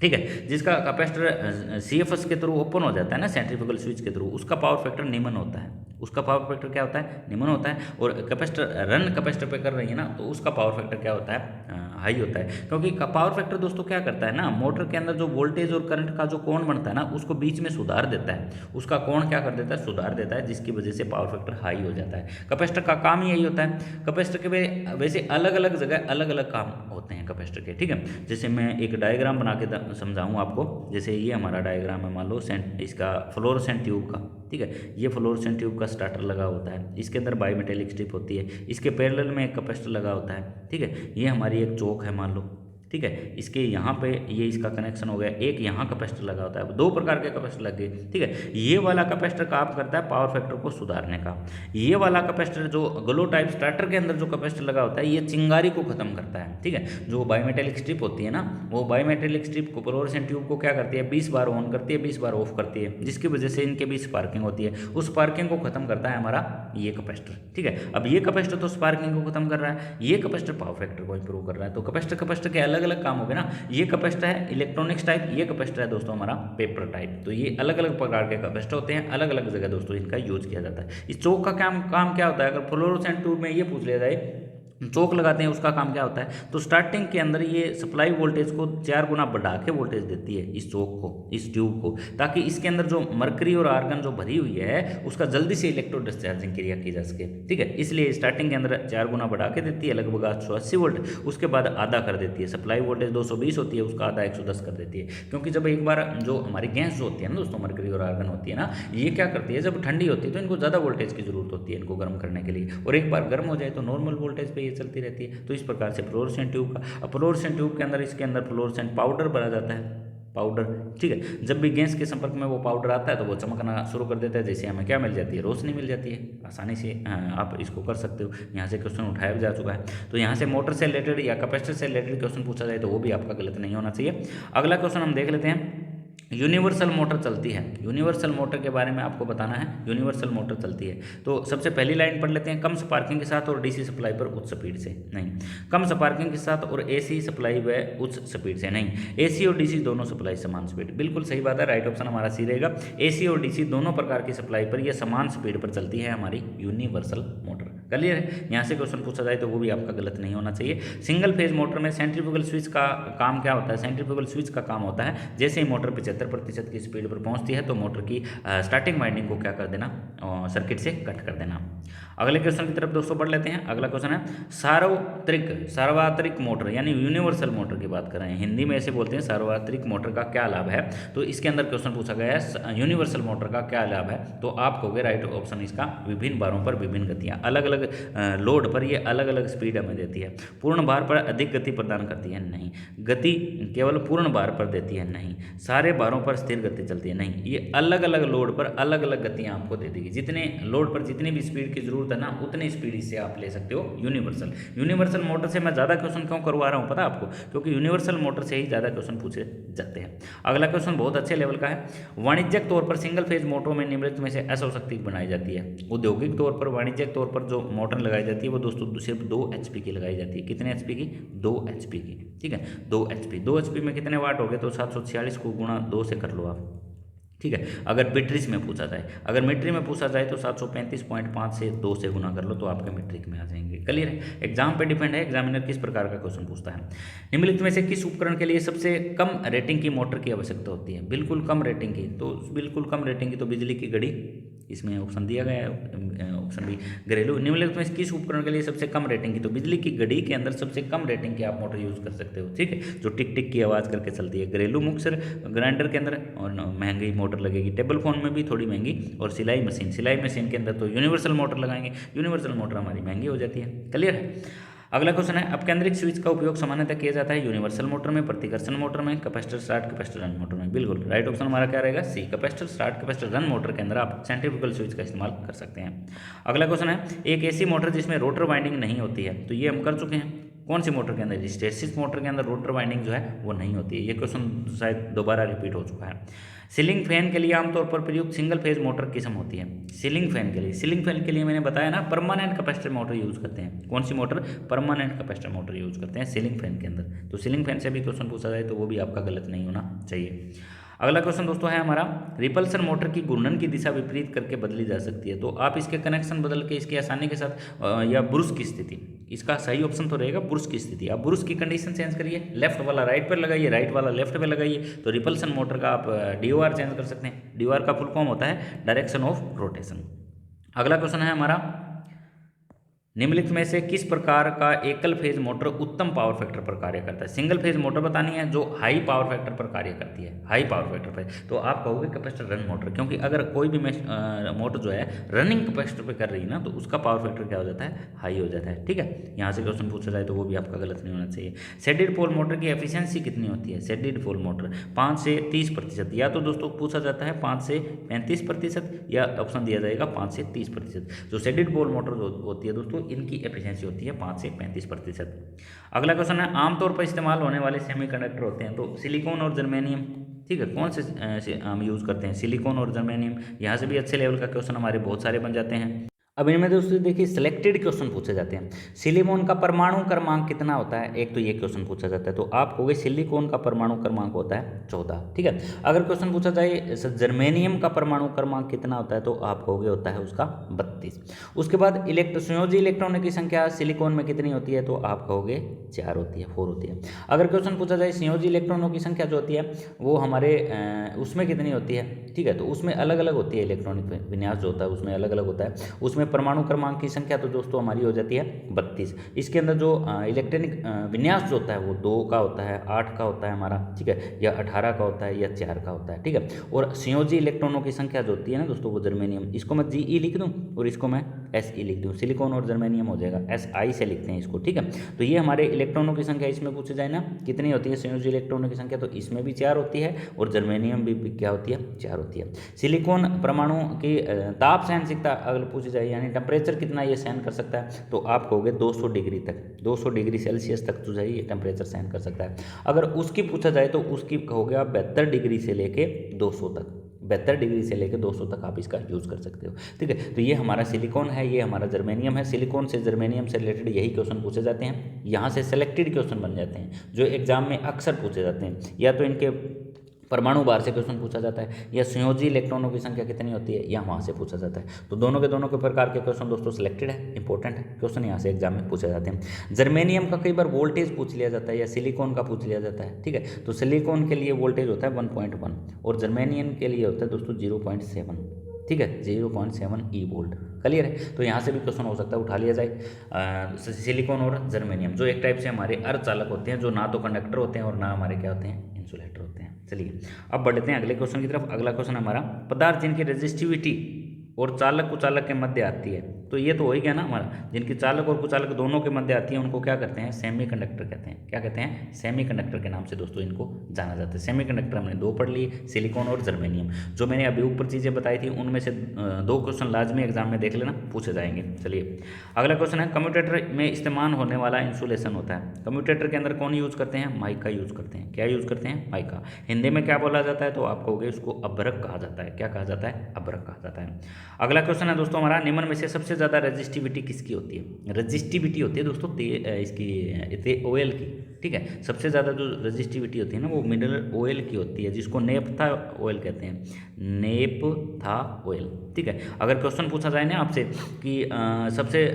Speaker 1: ठीक है। जिसका कैपेसिटर CFS के थ्रू ओपन हो जाता है ना, सेंट्रीफ्यूगल स्विच के थ्रू, उसका पावर फैक्टर निम्न होता है, उसका पावर फैक्टर क्या होता है, निम्न होता है। और कैपेसिटर रन कैपेसिटर पे कर रही है ना, तो उसका पावर फैक्टर क्या होता है, हाई होता है। क्योंकि पावर फैक्टर दोस्तों क्या करता है ना, मोटर के अंदर जो वोल्टेज और करंट का जो कोण बनता है ना, उसको बीच में सुधार देता है, उसका कोण क्या कर देता है, सुधार देता है, जिसकी वजह से पावर फैक्टर हाई हो जाता है। कैपेसिटर का काम यही होता है। कैपेसिटर के वैसे अलग अलग जगह अलग अलग काम होते हैं कैपेसिटर के, ठीक है। जैसे मैं एक डायग्राम बना के समझाऊँ आपको, जैसे ये हमारा डायग्राम है, मान लो इसका फ्लोरोसेंट ट्यूब का, ठीक है, ये फ्लोरोसेंट ट्यूब का स्टार्टर लगा होता है, इसके अंदर बाई मेटेलिक स्ट्रिप होती है, इसके पैरेलल में एक कैपेसिटर लगा होता है, ठीक है। ये हमारी एक चौक है मान लो, ठीक है, इसके यहाँ पे ये इसका कनेक्शन हो गया, एक यहाँ कैपेसिटर लगा होता है, दो प्रकार के कैपेसिटर लग गए, ठीक है। ये वाला कैपेसिटर काम करता है पावर फैक्टर को सुधारने का, ये वाला कैपेसिटर जो ग्लो टाइप स्टार्टर के अंदर जो कैपेसिटर लगा होता है, ये चिंगारी को खत्म करता है, ठीक है। जो बायोमेटेलिक स्ट्रिप होती है ना, वो बायोमेटेलिक स्ट्रिप को फ्लोरोसेंट ट्यूब को क्या करती है, 20 बार ऑन करती है, 20 बार ऑफ करती है, जिसकी वजह से इनके बीच स्पार्किंग होती है। उस स्पार्किंग को खत्म करता है हमारा ये कैपेसिटर, ठीक है। अब ये कैपेसिटर तो स्पार्किंग को खत्म कर रहा है, ये कैपेसिटर पावर फैक्टर को इंप्रूव कर रहा है। तो कैपेसिटर के अलग अलग काम हो गए ना। ये कैपेसिटर है इलेक्ट्रॉनिक्स टाइप, ये कैपेसिटर है दोस्तों हमारा पेपर टाइप। तो ये अलग अलग प्रकार के कैपेसिटर होते हैं, अलग अलग जगह दोस्तों इनका यूज किया जाता है। इस चौक का काम क्या होता है, अगर फ्लोरोसेंट ट्यूब में ये पूछ लिया जाए चौक लगाते हैं उसका काम क्या होता है, तो स्टार्टिंग के अंदर ये सप्लाई वोल्टेज को 4 गुना बढ़ा के वोल्टेज देती है इस चौक को, इस ट्यूब को, ताकि इसके अंदर जो मरकरी और आर्गन जो भरी हुई है उसका जल्दी से इलेक्ट्रो डिस्चार्जिंग क्रिया की जा सके, ठीक है। इसलिए स्टार्टिंग के अंदर 4 गुना बढ़ा के देती है, लगभग 880 वोल्ट, उसके बाद आधा कर देती है। सप्लाई वोल्टेज 220 होती है, उसका आधा 110 कर देती है। क्योंकि जब एक बार जो हमारी गैस जो होती है ना दोस्तों, मरकरी और आर्गन होती है ना, ये क्या करती है, जब ठंडी होती है तो इनको ज़्यादा वोल्टेज की जरूरत होती है इनको गर्म करने के लिए, और एक बार गर्म हो जाए तो नॉर्मल वोल्टेज पे ये चलती रहती है। तो इस प्रकार से फ्लोरोसेंट ट्यूब का, फ्लोरोसेंट ट्यूब के अंदर इसके अंदर फ्लोरोसेंट पाउडर भरा जाता है, पाउडर, ठीक है। जब भी गैस के संपर्क में वो पाउडर आता है तो वो चमकना शुरू कर देता है, जैसे हमें क्या मिल जाती है, रोशनी मिल जाती है। आसानी से आप इसको कर सकते हो। यहाँ से क्वेश्चन उठाया जा चुका है, तो यहाँ से मोटर से रिलेटेड या कैपेसिटर से रिलेटेड क्वेश्चन पूछा जाए तो वो भी आपका गलत नहीं होना चाहिए। अगला क्वेश्चन हम देख लेते हैं, यूनिवर्सल मोटर चलती है। यूनिवर्सल मोटर के बारे में आपको बताना है, यूनिवर्सल मोटर चलती है। तो सबसे पहली लाइन पढ़ लेते हैं, कम स्पार्किंग के साथ और डीसी सप्लाई पर उच्च स्पीड से नहीं, कम स्पार्किंग के साथ और एसी सप्लाई व उच्च स्पीड से नहीं, एसी और डीसी दोनों सप्लाई समान स्पीड। बिल्कुल सही बात है, राइट ऑप्शन हमारा सी रहेगा। एसी और डीसी दोनों प्रकार की सप्लाई पर यह समान स्पीड पर चलती है हमारी यूनिवर्सल मोटर। क्लियर है। यहाँ से क्वेश्चन पूछा जाए तो वो भी आपका गलत नहीं होना चाहिए। सिंगल फेज मोटर में सेंट्रीफ्यूगल स्विच का काम क्या होता है, सेंट्रीफ्यूगल स्विच का काम होता है जैसे ही मोटर 75% की स्पीड पर पहुंचती है तो मोटर की स्टार्टिंग वाइंडिंग को क्या कर देना, सर्किट से कट कर देना। अगले क्वेश्चन की तरफ दोस्तों बढ़ लेते हैं। अगला क्वेश्चन है सार्वत्रिक मोटर यानी यूनिवर्सल मोटर की बात कर रहे हैं, हिंदी में ऐसे बोलते हैं सार्वत्रिक मोटर का क्या लाभ है। तो इसके अंदर क्वेश्चन पूछा गया है यूनिवर्सल मोटर का क्या लाभ है, तो आप कहोगे राइट ऑप्शन इसका विभिन्न भारों पर विभिन्न गतियाँ, अलग अलग लोड पर ये अलग अलग स्पीड हमें देती है। पूर्ण भार पर अधिक गति प्रदान करती है, नहीं। गति केवल पूर्ण भार पर देती है, नहीं। सारे भारों पर स्थिर गति चलती है, नहीं। ये अलग अलग लोड पर अलग अलग गतियाँ आपको दे देगी। जितने लोड पर जितनी भी स्पीड की जरूरत है ना उतनी स्पीड इससे आप ले सकते हो यूनिवर्सल मोटर से। मैं ज़्यादा क्वेश्चन क्यों करवा रहा हूँ पता है आपको, क्योंकि यूनिवर्सल मोटर से ही ज़्यादा क्वेश्चन पूछे जाते हैं। अगला क्वेश्चन बहुत अच्छे लेवल का है। वाणिज्यिक तौर पर सिंगल फेज मोटरों में निम्नलिखित में से असौ शक्ति बनाई जाती है। औद्योगिक तौर पर वाणिज्यिक तौर पर जो मोटर लगाई जाती है वो दोस्तों सिर्फ 2 HP की लगाई जाती है। कितने HP की? 2 HP की, ठीक है। 2 HP में कितने वाट हो गए, तो 746 को गुणा 2 से कर लो आप, ठीक है। अगर बैटरीज में पूछा जाए, अगर मीट्रिक में पूछा जाए तो 735.5 से 2 से गुना कर लो तो आपके मीट्रिक में आ जाएंगे। क्लियर है। एग्जाम पे डिपेंड है एग्जामिनर किस प्रकार का क्वेश्चन पूछता है। निम्नलिखित में से किस उपकरण के लिए सबसे कम रेटिंग की मोटर की आवश्यकता होती है? बिल्कुल कम रेटिंग की, तो बिल्कुल कम रेटिंग की तो बिजली की घड़ी, इसमें ऑप्शन दिया गया है, ऑप्शन बी घरेलू। निम्नलिखित में किस उपकरण के लिए सबसे कम रेटिंग की, तो बिजली की घड़ी के अंदर सबसे कम रेटिंग की आप मोटर यूज़ कर सकते हो, ठीक है, जो टिक टिक की आवाज़ करके चलती है। घरेलू मिक्सर ग्राइंडर के अंदर और महंगी मोटर लगेगी। टेबल फोन में भी थोड़ी महंगी। और सिलाई मशीन के अंदर तो यूनिवर्सल मोटर लगाएंगे, यूनिवर्सल मोटर हमारी महंगी हो जाती है। क्लियर है। अगला क्वेश्चन है, अपकेंद्रिक स्विच का उपयोग सामान्यतः किया जाता है यूनिवर्सल मोटर में, प्रतिकर्षण मोटर में, capacitor start capacitor run motor में। बिल्कुल राइट ऑप्शन हमारा क्या रहेगा, C, capacitor start capacitor run motor के अंदर आप सेंट्रीफ्यूगल स्विच का इस्तेमाल कर सकते हैं। अगला क्वेश्चन है, एक ऐसी मोटर जिसमें रोटर वाइंडिंग नहीं होती है, तो ये हम कर चुके हैं। कौन सी मोटर के अंदर, हिस्टैरिसीस मोटर के अंदर रोटर वाइंडिंग जो है वो नहीं होती है। ये क्वेश्चन शायद दोबारा रिपीट हो चुका है। सीलिंग फैन के लिए आमतौर पर प्रयुक्त सिंगल फेज मोटर किस्म होती है। सीलिंग फैन के लिए मैंने बताया ना, परमानेंट कैपेसिटर मोटर यूज़ करते हैं। कौन सी motor, permanent capacitor motor use करते हैं सीलिंग फैन के अंदर। तो सीलिंग फैन से भी क्वेश्चन पूछा जाए तो वो भी आपका गलत नहीं होना चाहिए। अगला क्वेश्चन दोस्तों है हमारा, रिपल्सन मोटर की घूर्णन की दिशा विपरीत करके बदली जा सकती है। तो आप इसके कनेक्शन बदल के इसकी आसानी के साथ या ब्रुश की स्थिति, इसका सही ऑप्शन तो रहेगा ब्रुश की स्थिति। आप ब्रुश की कंडीशन चेंज करिए, लेफ्ट वाला राइट पर लगाइए, राइट वाला लेफ्ट पे लगाइए, तो रिपल्सन मोटर का आप DOR चेंज कर सकते हैं। DOR का फुल फॉर्म होता है डायरेक्शन ऑफ रोटेशन। अगला क्वेश्चन है हमारा, निम्नलिखित में से किस प्रकार का एकल फेज मोटर उत्तम पावर फैक्टर पर कार्य करता है। सिंगल फेज मोटर बतानी है जो हाई पावर फैक्टर पर कार्य करती है, हाई पावर फैक्टर पर, तो आप कहोगे कैपेसिटर रन मोटर, क्योंकि अगर कोई भी मोटर जो है रनिंग कैपेसिटर पे कर रही है ना, तो उसका पावर फैक्टर क्या हो जाता है, हाई हो जाता है, ठीक है। यहाँ से क्वेश्चन पूछा जाए तो वो भी आपका गलत नहीं होना चाहिए। शेडेड पोल मोटर की एफिशिएंसी कितनी होती है, शेडेड पोल मोटर 5 से 30%, या तो दोस्तों पूछा जाता है 5 से 35%, या ऑप्शन दिया जाएगा 5 से 30%। जो शेडेड पोल मोटर होती है दोस्तों, इनकी एफिशिएंसी होती है 5 से 35%। अगला क्वेश्चन है, आमतौर पर इस्तेमाल होने वाले सेमीकंडक्टर होते हैं, तो सिलिकॉन और जर्मेनियम, ठीक है, कौन से हम यूज़ करते हैं, सिलिकॉन और जर्मेनियम। यहाँ से भी अच्छे लेवल का क्वेश्चन हमारे बहुत सारे बन जाते हैं। अब इनमें दोस्तों देखिए सिलेक्टेड क्वेश्चन पूछे जाते हैं। सिलिकॉन का परमाणु क्रमांक कितना होता है, एक तो ये क्वेश्चन पूछा जाता है, तो आप कहोगे सिलिकॉन का परमाणु क्रमांक होता है 14, ठीक है। अगर क्वेश्चन पूछा जाए जर्मेनियम का परमाणु क्रमांक कितना होता है, तो आप कहोगे होता है उसका 32। उसके बाद संयोजी इलेक्ट्रॉनों की संख्या सिलिकॉन में कितनी होती है, तो आप कहोगे 4 होती है, 4 होती है। अगर क्वेश्चन पूछा जाए संयोजी इलेक्ट्रॉनों की संख्या जो होती है वो हमारे उसमें कितनी होती है, ठीक है, तो उसमें अलग अलग होती है, इलेक्ट्रॉनिक विन्यास जो होता है उसमें अलग अलग होता है। उसमें परमाणु क्रमांक की संख्या तो दोस्तों हमारी हो जाती है 32। इसके अंदर जो इलेक्ट्रॉनिक विन्यास जो होता है वो 2 का होता है, 8 का होता है हमारा, ठीक है, या 18 का होता है, या 4 का होता है, ठीक है। और संयोजी इलेक्ट्रॉनों की संख्या जो होती है ना दोस्तों, वो जर्मेनियम, इसको मैं GE लिख दूँ और इसको मैं SE लिख दूँ, सिलिकॉन और जर्मेनियम हो जाएगा, SI से लिखते हैं इसको, ठीक है। तो ये हमारे इलेक्ट्रॉनों की संख्या इसमें पूछे जाए ना कितनी होती है संयोजी इलेक्ट्रॉनों की संख्या, तो इसमें भी 4 होती है और जर्मेनियम भी क्या होती है, 4 होती है। सिलिकॉन परमाणु की ताप सहनशीलता अगर पूछी जाए, यानी टेम्परेचर कितना ये सहन कर सकता है, तो आप कहोगे 200 डिग्री तक, 200 डिग्री सेल्सियस तक जो है ये टेम्परेचर सहन कर सकता है। अगर उसकी पूछा जाए तो उसकी कहोगे आप 72 डिग्री से लेके 200 तक, 72 डिग्री से लेकर 200 तक आप इसका यूज़ कर सकते हो, ठीक है। तो ये हमारा सिलिकॉन है, ये हमारा जर्मेनियम है। सिलिकॉन से जर्मेनियम से रिलेटेड यही क्वेश्चन पूछे जाते हैं, यहाँ से सेलेक्टेड क्वेश्चन बन जाते हैं जो एग्जाम में अक्सर पूछे जाते हैं। या तो इनके परमाणु भार से क्वेश्चन पूछा जाता है, या संयोजी इलेक्ट्रॉनों की संख्या कितनी होती है, या वहाँ से पूछा जाता है। तो दोनों के प्रकार के क्वेश्चन दोस्तों सिलेक्टेड है, इंपॉर्टेंट है, क्वेश्चन यहाँ से एग्जाम में पूछे जाते हैं। जर्मेनियम का कई बार वोल्टेज पूछ लिया जाता है, या सिलिकॉन का पूछ लिया जाता है, ठीक है। तो सिलिकॉन के लिए वोल्टेज होता है 1.1 और जर्मेनियम के लिए होता है दोस्तों 0.7, ठीक है, 0.7 E वोल्ट। क्लियर है। तो यहाँ से भी क्वेश्चन हो सकता है, उठा लिया जाए। सिलिकॉन और जर्मेनियम जो एक टाइप से हमारे अर्धचालक होते हैं, जो ना तो कंडक्टर होते हैं और ना हमारे क्या होते हैं, इंसुलेटर होते हैं। चलिए अब बढ़ते हैं अगले क्वेश्चन की तरफ। अगला क्वेश्चन हमारा, पदार्थ जिनकी रेजिस्टिविटी और चालक कुचालक के मध्य आती है, तो ये तो हो ही गया ना हमारा, जिनकी चालक और कुचालक दोनों के मध्य आती है उनको क्या कहते हैं, सेमीकंडक्टर कहते हैं। क्या कहते हैं, सेमीकंडक्टर के नाम से दोस्तों इनको जाना जाता है। सेमीकंडक्टर हमने 2 पढ़ लिए, सिलिकॉन और जर्मेनियम। जो मैंने अभी ऊपर चीज़ें बताई थी उनमें से 2 क्वेश्चन लाजमी एग्जाम में देख लेना, पूछे जाएंगे। चलिए अगला क्वेश्चन है, कम्यूटेटर में इस्तेमाल होने वाला इंसुलेशन होता है। कम्यूटेटर के अंदर कौन यूज़ करते हैं, माइका यूज़ करते हैं। क्या यूज़ करते हैं, माइका। हिंदी में क्या बोला जाता है, तो आप कहोगे उसको अभ्रक कहा जाता है। क्या कहा जाता है, अभ्रक कहा जाता है। अगला क्वेश्चन है दोस्तों हमारा, निम्न में से सबसे ज़्यादा रेजिस्टिविटी किसकी होती है। रेजिस्टिविटी होती है दोस्तों इसकी ऑयल की, ठीक है। सबसे ज़्यादा जो रेजिस्टिविटी होती है ना वो मिनरल ऑयल की होती है, जिसको नेपथा ऑयल कहते हैं, नेपथा ऑयल, ठीक है। अगर क्वेश्चन पूछा जाए ना आपसे कि सबसे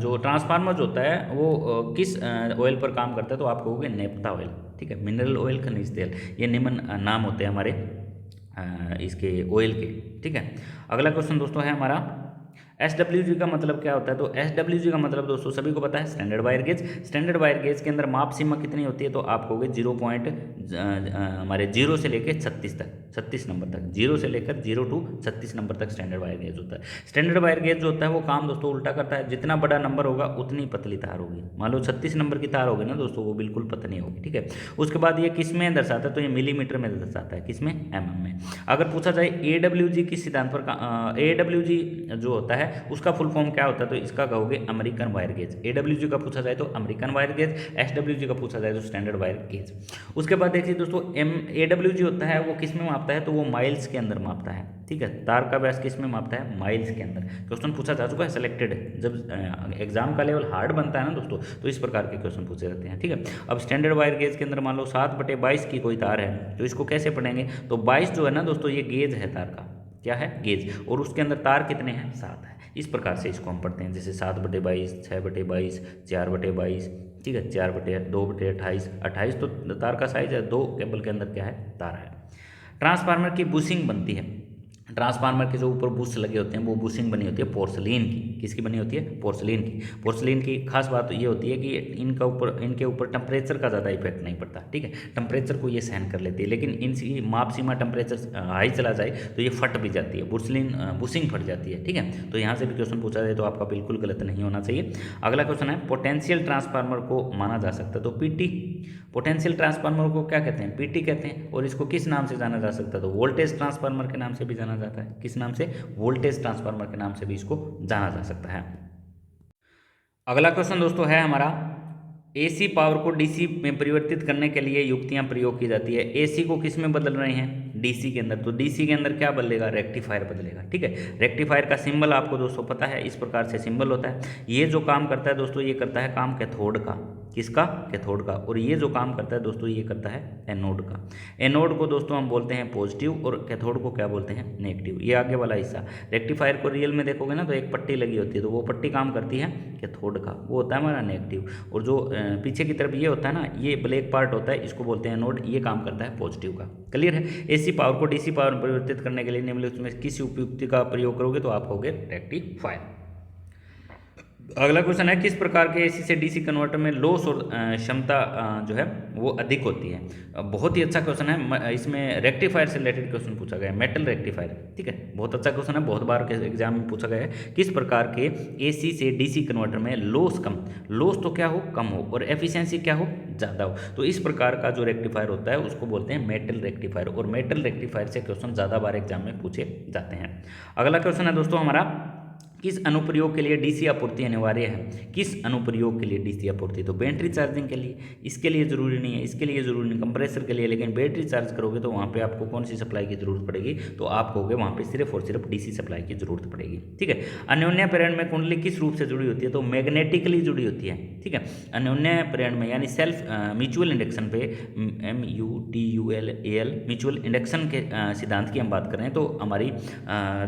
Speaker 1: जो ट्रांसफार्मर जो होता है वो किस ऑयल पर काम करता है, तो आप कहोगे नेपथा ऑयल, ठीक है। मिनरल ऑयल, खनिज तेल, ये निम्न नाम होते हैं हमारे इसके ऑयल के। ठीक है, अगला क्वेश्चन दोस्तों है हमारा SWG का मतलब क्या होता है। तो SWG का मतलब दोस्तों सभी को पता है, standard wire gauge. Standard wire gauge के अंदर माप सीमा कितनी होती है, तो आप कहोगे 0 से लेकर 36 तक, 36 नंबर तक, 0 से लेकर 0 to 36 नंबर तक स्टैंडर्ड वायर गेज होता है। स्टैंडर्ड वायर गेज जो होता है वो काम दोस्तों उल्टा करता है, जितना बड़ा नंबर होगा उतनी पतली तार होगी। मान लो 36 नंबर की तार होगी ना दोस्तों, वो बिल्कुल पतली होगी। ठीक है, उसके बाद ये किस में दर्शाता है, तो ये मिलीमीटर में दर्शाता है, किसमें, mm में। अगर पूछा जाए AWG किस सिद्धांत पर AWG जो होता है उसका फुल फॉर्म क्या होता है, तो इसका कहोगे अमेरिकन वायर गेज। AWG का पूछा जाए तो अमेरिकन वायर गेज, SWG का पूछा जाए तो स्टैंडर्ड वायर गेज। उसके बाद देखिए दोस्तों AWG होता है वो किस में मापता है, तो वो माइल्स के अंदर मापता है। ठीक है, तार का व्यास किस में मापता है, माइल्स के अंदर। क्वेश्चन पूछा जा चुका है, सिलेक्टेड है। जब एग्जाम का लेवल हार्ड बनता है ना दोस्तों, तो इस प्रकार के क्वेश्चन पूछे जाते हैं। ठीक है, अब स्टैंडर्ड वायर गेज के अंदर मान लो 7/22 की कोई तार है, तो इसको कैसे पढ़ेंगे, तो 22 जो है ना दोस्तों ये गेज है तार का, क्या है, गेज, और उसके अंदर तार कितने हैं, 7 है। इस प्रकार से इसको हम पढ़ते हैं, जैसे 7/22, 6/22, 4/22। ठीक है, 2/28, 28 तो तार का साइज है, 2 केबल के अंदर क्या है, तार है। ट्रांसफार्मर की बुशिंग बनती है। ट्रांसफार्मर के जो ऊपर बुश लगे होते हैं वो बुशिंग बनी होती है पोर्सलीन की। किसकी बनी होती है, पोर्सलीन की। पोर्सलीन की खास बात ये होती है कि इनके ऊपर टेम्परेचर का ज़्यादा इफेक्ट नहीं पड़ता। ठीक है, टेम्परेचर को ये सहन कर लेती है, लेकिन इनकी माप सीमा टेम्परेचर हाई चला जाए तो ये फट भी जाती है, बुशिंग फट जाती है। ठीक है, तो यहाँ से भी क्वेश्चन पूछा जाए तो आपका बिल्कुल गलत नहीं होना चाहिए। अगला क्वेश्चन है पोटेंशियल ट्रांसफार्मर को माना जा सकता है, तो PT, पोटेंशियल ट्रांसफार्मर को क्या कहते हैं, PT कहते हैं। और इसको किस नाम से जाना जा सकता है, तो वोल्टेज ट्रांसफार्मर के नाम से भी जाना जाता है। किस नाम से, वोल्टेज ट्रांसफार्मर के नाम से भी इसको जाना जा सकता है। अगला क्वेश्चन दोस्तों है हमारा AC पावर को DC में परिवर्तित करने के लिए युक्तियां प्रयोग की जाती है। AC को किस में बदल रहे हैं, DC के अंदर। तो DC के अंदर क्या बदलेगा, रेक्टिफायर बदलेगा। ठीक है, रेक्टिफायर का सिंबल आपको दोस्तों पता है, इस प्रकार से सिंबल होता है। ये जो काम करता है दोस्तों, ये करता है काम कैथोड का। किसका, कैथोड का। और ये जो काम करता है दोस्तों, ये करता है एनोड का। एनोड को दोस्तों हम बोलते हैं पॉजिटिव और कैथोड को क्या बोलते हैं, नेगेटिव। ये आगे वाला हिस्सा। रेक्टिफायर को रियल में देखोगे ना तो एक पट्टी लगी होती है, तो वो पट्टी काम करती है कैथोड का, वो होता है हमारा नेगेटिव। और जो पीछे की तरफ ये होता है ना, ये ब्लैक पार्ट होता है, इसको बोलते हैं एनोड, ये काम करता है पॉजिटिव का। क्लियर है। AC पावर को DC पावर में परिवर्तित करने के लिए निम्नलिखित में किस उपयुक्ति का प्रयोग करोगे, तो आप होगे रेक्टिफायर। अगला क्वेश्चन है किस प्रकार के AC से DC कन्वर्टर में लॉस और क्षमता जो है वो अधिक होती है। बहुत ही अच्छा क्वेश्चन है, इसमें रेक्टिफायर से रिलेटेड क्वेश्चन पूछा गया है, मेटल रेक्टिफायर। ठीक है, बहुत अच्छा क्वेश्चन है, बहुत बार के एग्जाम में पूछा गया है। किस प्रकार के AC से DC कन्वर्टर में लॉस तो क्या हो, कम हो, और एफिशिएंसी क्या हो, ज़्यादा हो। तो इस प्रकार का जो रेक्टिफायर होता है उसको बोलते हैं मेटल रेक्टिफायर, और मेटल रेक्टिफायर से क्वेश्चन ज़्यादा बार एग्जाम में पूछे जाते हैं। अगला क्वेश्चन है दोस्तों हमारा किस अनुप्रयोग के लिए DC आपूर्ति अनिवार्य है। किस अनुप्रयोग के लिए DC आपूर्ति, तो बैटरी चार्जिंग के लिए, इसके लिए जरूरी नहीं है, इसके लिए जरूरी नहीं, कंप्रेसर के लिए। लेकिन बैटरी चार्ज करोगे तो वहाँ पे आपको कौन सी सप्लाई की जरूरत पड़ेगी, तो आप कहोगे वहाँ पे सिर्फ और सिर्फ DC सप्लाई की जरूरत पड़ेगी। ठीक है, अन्योन्य प्रेरण में कुंडली किस रूप से जुड़ी होती है, तो मैग्नेटिकली जुड़ी होती है। ठीक है, अन्योन्य प्रेरण में यानी सेल्फ म्यूचुअल इंडक्शन पे, MUTUAL म्यूचुअल इंडक्शन के सिद्धांत की हम बात करें तो हमारी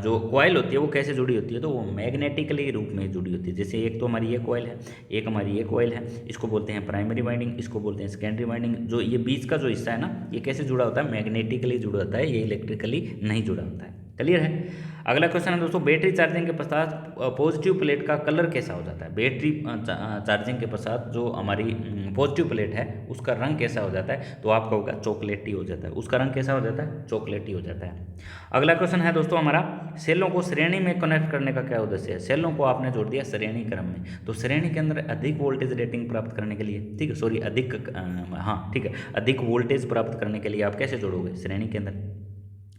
Speaker 1: जो कॉइल होती है वो कैसे जुड़ी होती है, तो वो मैग्नेटिकली रूप में जुड़ी होती है। जैसे एक तो हमारी ये कॉइल है, एक हमारी ये कॉइल है, इसको बोलते हैं प्राइमरी वाइंडिंग, इसको बोलते हैं सेकेंडरी वाइंडिंग। जो ये बीच का जो हिस्सा है ना, ये कैसे जुड़ा होता है, मैग्नेटिकली जुड़ा होता है, ये इलेक्ट्रिकली नहीं जुड़ा होता है। क्लियर है। अगला क्वेश्चन है दोस्तों बैटरी चार्जिंग के पश्चात पॉजिटिव प्लेट का कलर कैसा हो जाता है। बैटरी चार्जिंग के पश्चात जो हमारी पॉजिटिव प्लेट है उसका रंग कैसा हो जाता है, तो आपका होगा चॉकलेटी हो जाता है। उसका रंग कैसा हो जाता है, चॉकलेटी हो जाता है। अगला क्वेश्चन है दोस्तों हमारा सेलों को श्रेणी में कनेक्ट करने का क्या उद्देश्य है। सेलों को आपने जोड़ दिया श्रेणी क्रम में, तो श्रेणी के अंदर अधिक वोल्टेज रेटिंग प्राप्त करने के लिए, ठीक है, सॉरी अधिक वोल्टेज प्राप्त करने के लिए आप कैसे जोड़ोगे श्रेणी के अंदर।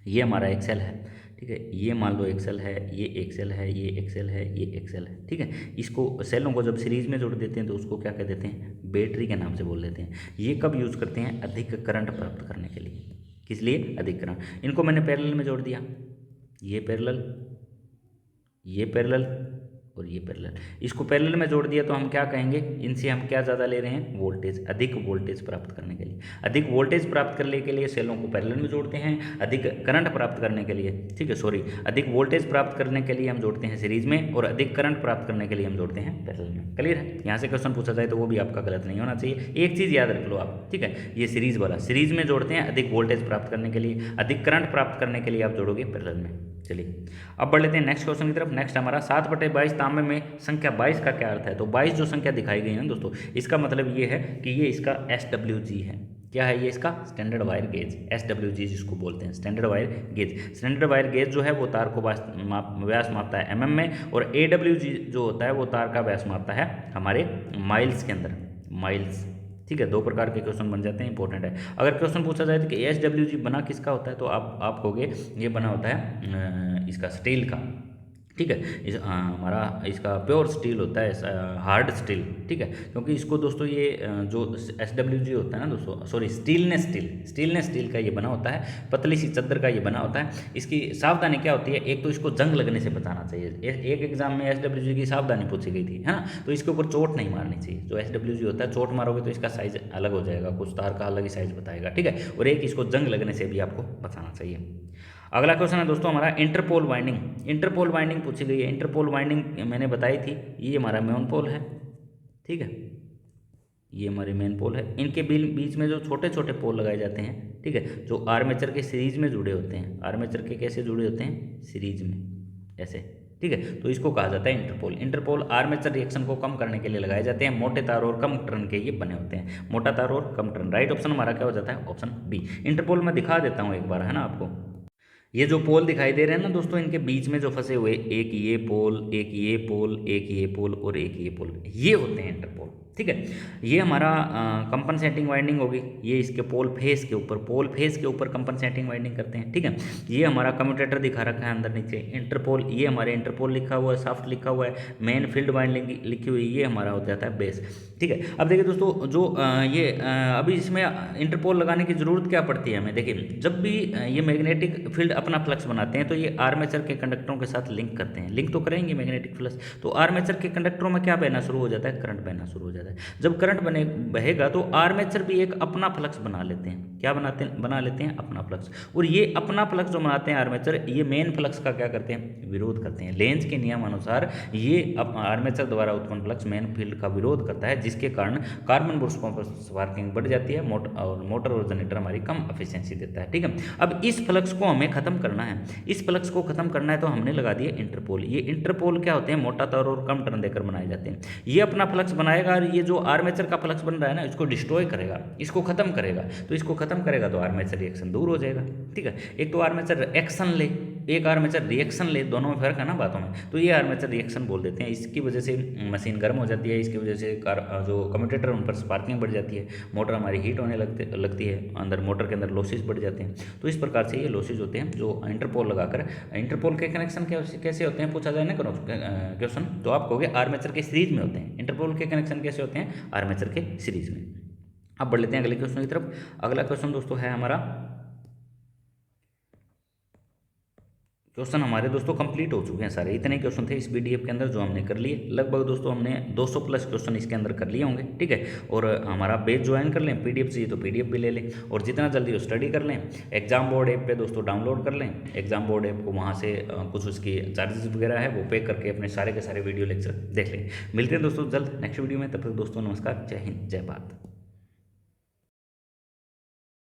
Speaker 1: ये हमारा एक्सेल है, ठीक है, ये मान लो एक्सेल है, ये एक्सेल है, ये एक्सेल है, ये एक्सेल है। ठीक है, इसको सेलों को जब सीरीज में जोड़ देते हैं तो उसको क्या कह देते हैं, बैटरी के नाम से बोल देते हैं। ये कब यूज़ करते हैं, अधिक करंट प्राप्त करने के लिए। किस लिए, अधिक करंट। इनको मैंने पैरेलल में जोड़ दिया, ये पैरेलल, ये पैरेलल और ये पैरेलल। इसको पैरेलल में जोड़ दिया तो हम क्या कहेंगे, इनसे हम क्या ज़्यादा ले रहे हैं, वोल्टेज, अधिक वोल्टेज प्राप्त करने के लिए। अधिक वोल्टेज प्राप्त करने के लिए सेलों को पैरेलल में जोड़ते हैं, अधिक करंट प्राप्त करने के लिए, ठीक है सॉरी, अधिक वोल्टेज प्राप्त करने के लिए हम जोड़ते हैं सीरीज में, और अधिक करंट प्राप्त करने के लिए हम जोड़ते हैं पैरेलल में। क्लियर है? यहाँ से क्वेश्चन पूछा जाए तो वो भी आपका गलत नहीं होना चाहिए। एक चीज़ याद रख लो आप, ठीक है, ये सीरीज वाला, सीरीज में जोड़ते हैं अधिक वोल्टेज प्राप्त करने के लिए, अधिक करंट प्राप्त करने के लिए आप जोड़ोगे पैरेलल में। चलिए अब बढ़ लेते हैं नेक्स्ट क्वेश्चन की तरफ। नेक्स्ट हमारा 7/22 तांबे में संख्या 22 का क्या अर्थ है। तो 22 जो संख्या दिखाई गई है ना दोस्तों, इसका मतलब ये है कि ये इसका SWG है। क्या है ये इसका? स्टैंडर्ड वायर गेज, SWG जिसको बोलते हैं, standard wire gauge. Standard wire gauge जो है वो तार को व्यास मापता है mm में, और AWG जो होता है वो तार का व्यास मापता है हमारे माइल्स के अंदर, माइल्स। ठीक है, दो प्रकार के क्वेश्चन बन जाते हैं, इंपॉर्टेंट है। अगर क्वेश्चन पूछा जाए कि SWG बना किसका होता है, तो आप कहोगे ये बना होता है इसका स्टील का, ठीक है, हमारा इसका प्योर स्टील होता है, हार्ड स्टील, ठीक है, क्योंकि इसको दोस्तों ये जो SWG होता है ना दोस्तों, सॉरी स्टीलनेस स्टील का ये बना होता है, पतली सी चद्दर का ये बना होता है। इसकी सावधानी क्या होती है, एक तो इसको जंग लगने से बचाना चाहिए। एक एग्जाम में SWG की सावधानी पूछी गई थी, है ना, तो इसके ऊपर चोट नहीं मारनी चाहिए। जो SWG होता है, चोट मारोगे तो इसका साइज अलग हो जाएगा, कुछ तार का अलग ही साइज बताएगा, ठीक है, और एक इसको जंग लगने से भी आपको बचाना चाहिए। अगला क्वेश्चन है दोस्तों हमारा इंटरपोल वाइंडिंग। इंटरपोल वाइंडिंग पूछी गई है। इंटरपोल वाइंडिंग मैंने बताई थी, ये हमारा मेन पोल है, ठीक है, ये हमारे मेन पोल है। इनके बीच में जो छोटे छोटे पोल लगाए जाते हैं, ठीक है, जो आर्मेचर के सीरीज में जुड़े होते हैं। आर्मेचर के कैसे जुड़े होते हैं? सीरीज में, ऐसे, ठीक है, तो इसको कहा जाता है इंटरपोल। इंटरपोल आर्मेचर रिएक्शन को कम करने के लिए लगाए जाते हैं। मोटे तार और कम टर्न के ये बने होते हैं, मोटा तार और कम टर्न। राइट ऑप्शन हमारा क्या हो जाता है? Option B. इंटरपोल मैं दिखा देता हूँ एक बार, है ना आपको। ये जो पोल दिखाई दे रहे हैं ना दोस्तों, इनके बीच में जो फंसे हुए, एक ये पोल, एक ये पोल, एक ये पोल और एक ये पोल, ये होते हैं इंटरपोल, ठीक है। ये हमारा कंपनसेटिंग वाइंडिंग होगी। ये इसके पोल फेस के ऊपर कंपनसेटिंग वाइंडिंग करते हैं, ठीक है। ये हमारा कम्यूटेटर दिखा रखा है अंदर नीचे, इंटरपोल, ये हमारे इंटरपोल लिखा हुआ है, साफ्ट लिखा हुआ है, मेन फील्ड वाइंडिंग लिखी हुई, ये हमारा हो जाता है बेस, ठीक है। अब देखिए दोस्तों, जो अभी इसमें इंटरपोल लगाने की ज़रूरत क्या पड़ती है हमें? देखिए, जब भी ये मैग्नेटिक फील्ड अपना फ्लक्स बनाते हैं तो ये आर्मेचर के कंडक्टरों के साथ लिंक करते हैं, लिंक तो करेंगे मैग्नेटिक फ्लक्स, तो आर्मेचर के कंडक्टरों में क्या बहना शुरू हो जाता है? करंट बहना शुरू हो जाता है। जब करंट बहेगा तो आर्मेचर भी एक अपना फ्लक्स बना लेते हैं। क्या बना लेते हैं? अपना फ्लक्स। और ये अपना फ्लक्स जो बनाते हैं आर्मेचर, ये मेन फ्लक्स का क्या करते हैं? विरोध करते हैं। लेंज के नियम अनुसार ये आर्मेचर द्वारा उत्पन्न फ्लक्स मेन फील्ड का विरोध करता है, जिसके कारण कार्बन बुश्कों पर स्पार्किंग बढ़ जाती है, मोटर और जनरेटर हमारी कम एफिशिएंसी देता है, ठीक है। अब इस फ्लक्स को हमें खत्म करना है, इस फ्लक्स को खत्म करना है तो हमने लगा दिए इंटरपोल। ये इंटरपोल क्या होते हैं? मोटा तार और कम टर्न देकर बनाए जाते हैं। ये अपना फ्लक्स बनाएगा और ये जो आर्मेचर का फ्लक्स बन रहा है ना, इसको डिस्ट्रॉय करेगा, इसको खत्म करेगा। तो इसको खत्म करेगा तो आर्मेचर रिएक्शन दूर हो जाएगा, ठीक है। एक तो आर्मेचर एक्शन ले, एक आर्मेचर रिएक्शन ले, दोनों में फर्क है ना बातों में। तो ये आर्मेचर रिएक्शन बोल देते हैं। इसकी वजह से मशीन गर्म हो जाती है, इसकी वजह से जो कम्यूटेटर उन पर स्पार्किंग बढ़ जाती है, मोटर हमारी हीट होने लगती है, अंदर मोटर के अंदर लॉसेज बढ़ जाते हैं। तो इस प्रकार से ये लॉसेज होते हैं जो इंटरपोल लगाकर। इंटरपोल के कनेक्शन कैसे होते हैं पूछा जाए ना क्वेश्चन, तो आप कहोगे आर्मेचर के सीरीज में होते हैं। इंटरपोल के कनेक्शन कैसे होते हैं? आर्मेचर के सीरीज में। अब बढ़ लेते हैं अगले क्वेश्चन की तरफ। अगला क्वेश्चन दोस्तों है हमारा, क्वेश्चन हमारे दोस्तों कंप्लीट हो चुके हैं सारे। इतने क्वेश्चन थे इस पीडीएफ के अंदर जो हमने कर लिए। लगभग दोस्तों हमने 200 प्लस क्वेश्चन इसके अंदर कर लिए होंगे, ठीक है। और हमारा पेज ज्वाइन कर लें, पीडीएफ चाहिए तो पीडीएफ भी ले लें, और जितना जल्दी हो स्टडी कर लें। एग्जाम बोर्ड ऐप पे दोस्तों डाउनलोड कर लें एग्जाम बोर्ड ऐप को, वहाँ से कुछ उसकी चार्जेस वगैरह है वो पे करके अपने सारे के सारे वीडियो लेक्चर देख लें। मिलते हैं दोस्तों जल्द नेक्स्ट वीडियो में, तब तक दोस्तों नमस्कार, जय हिंद, जय भारत।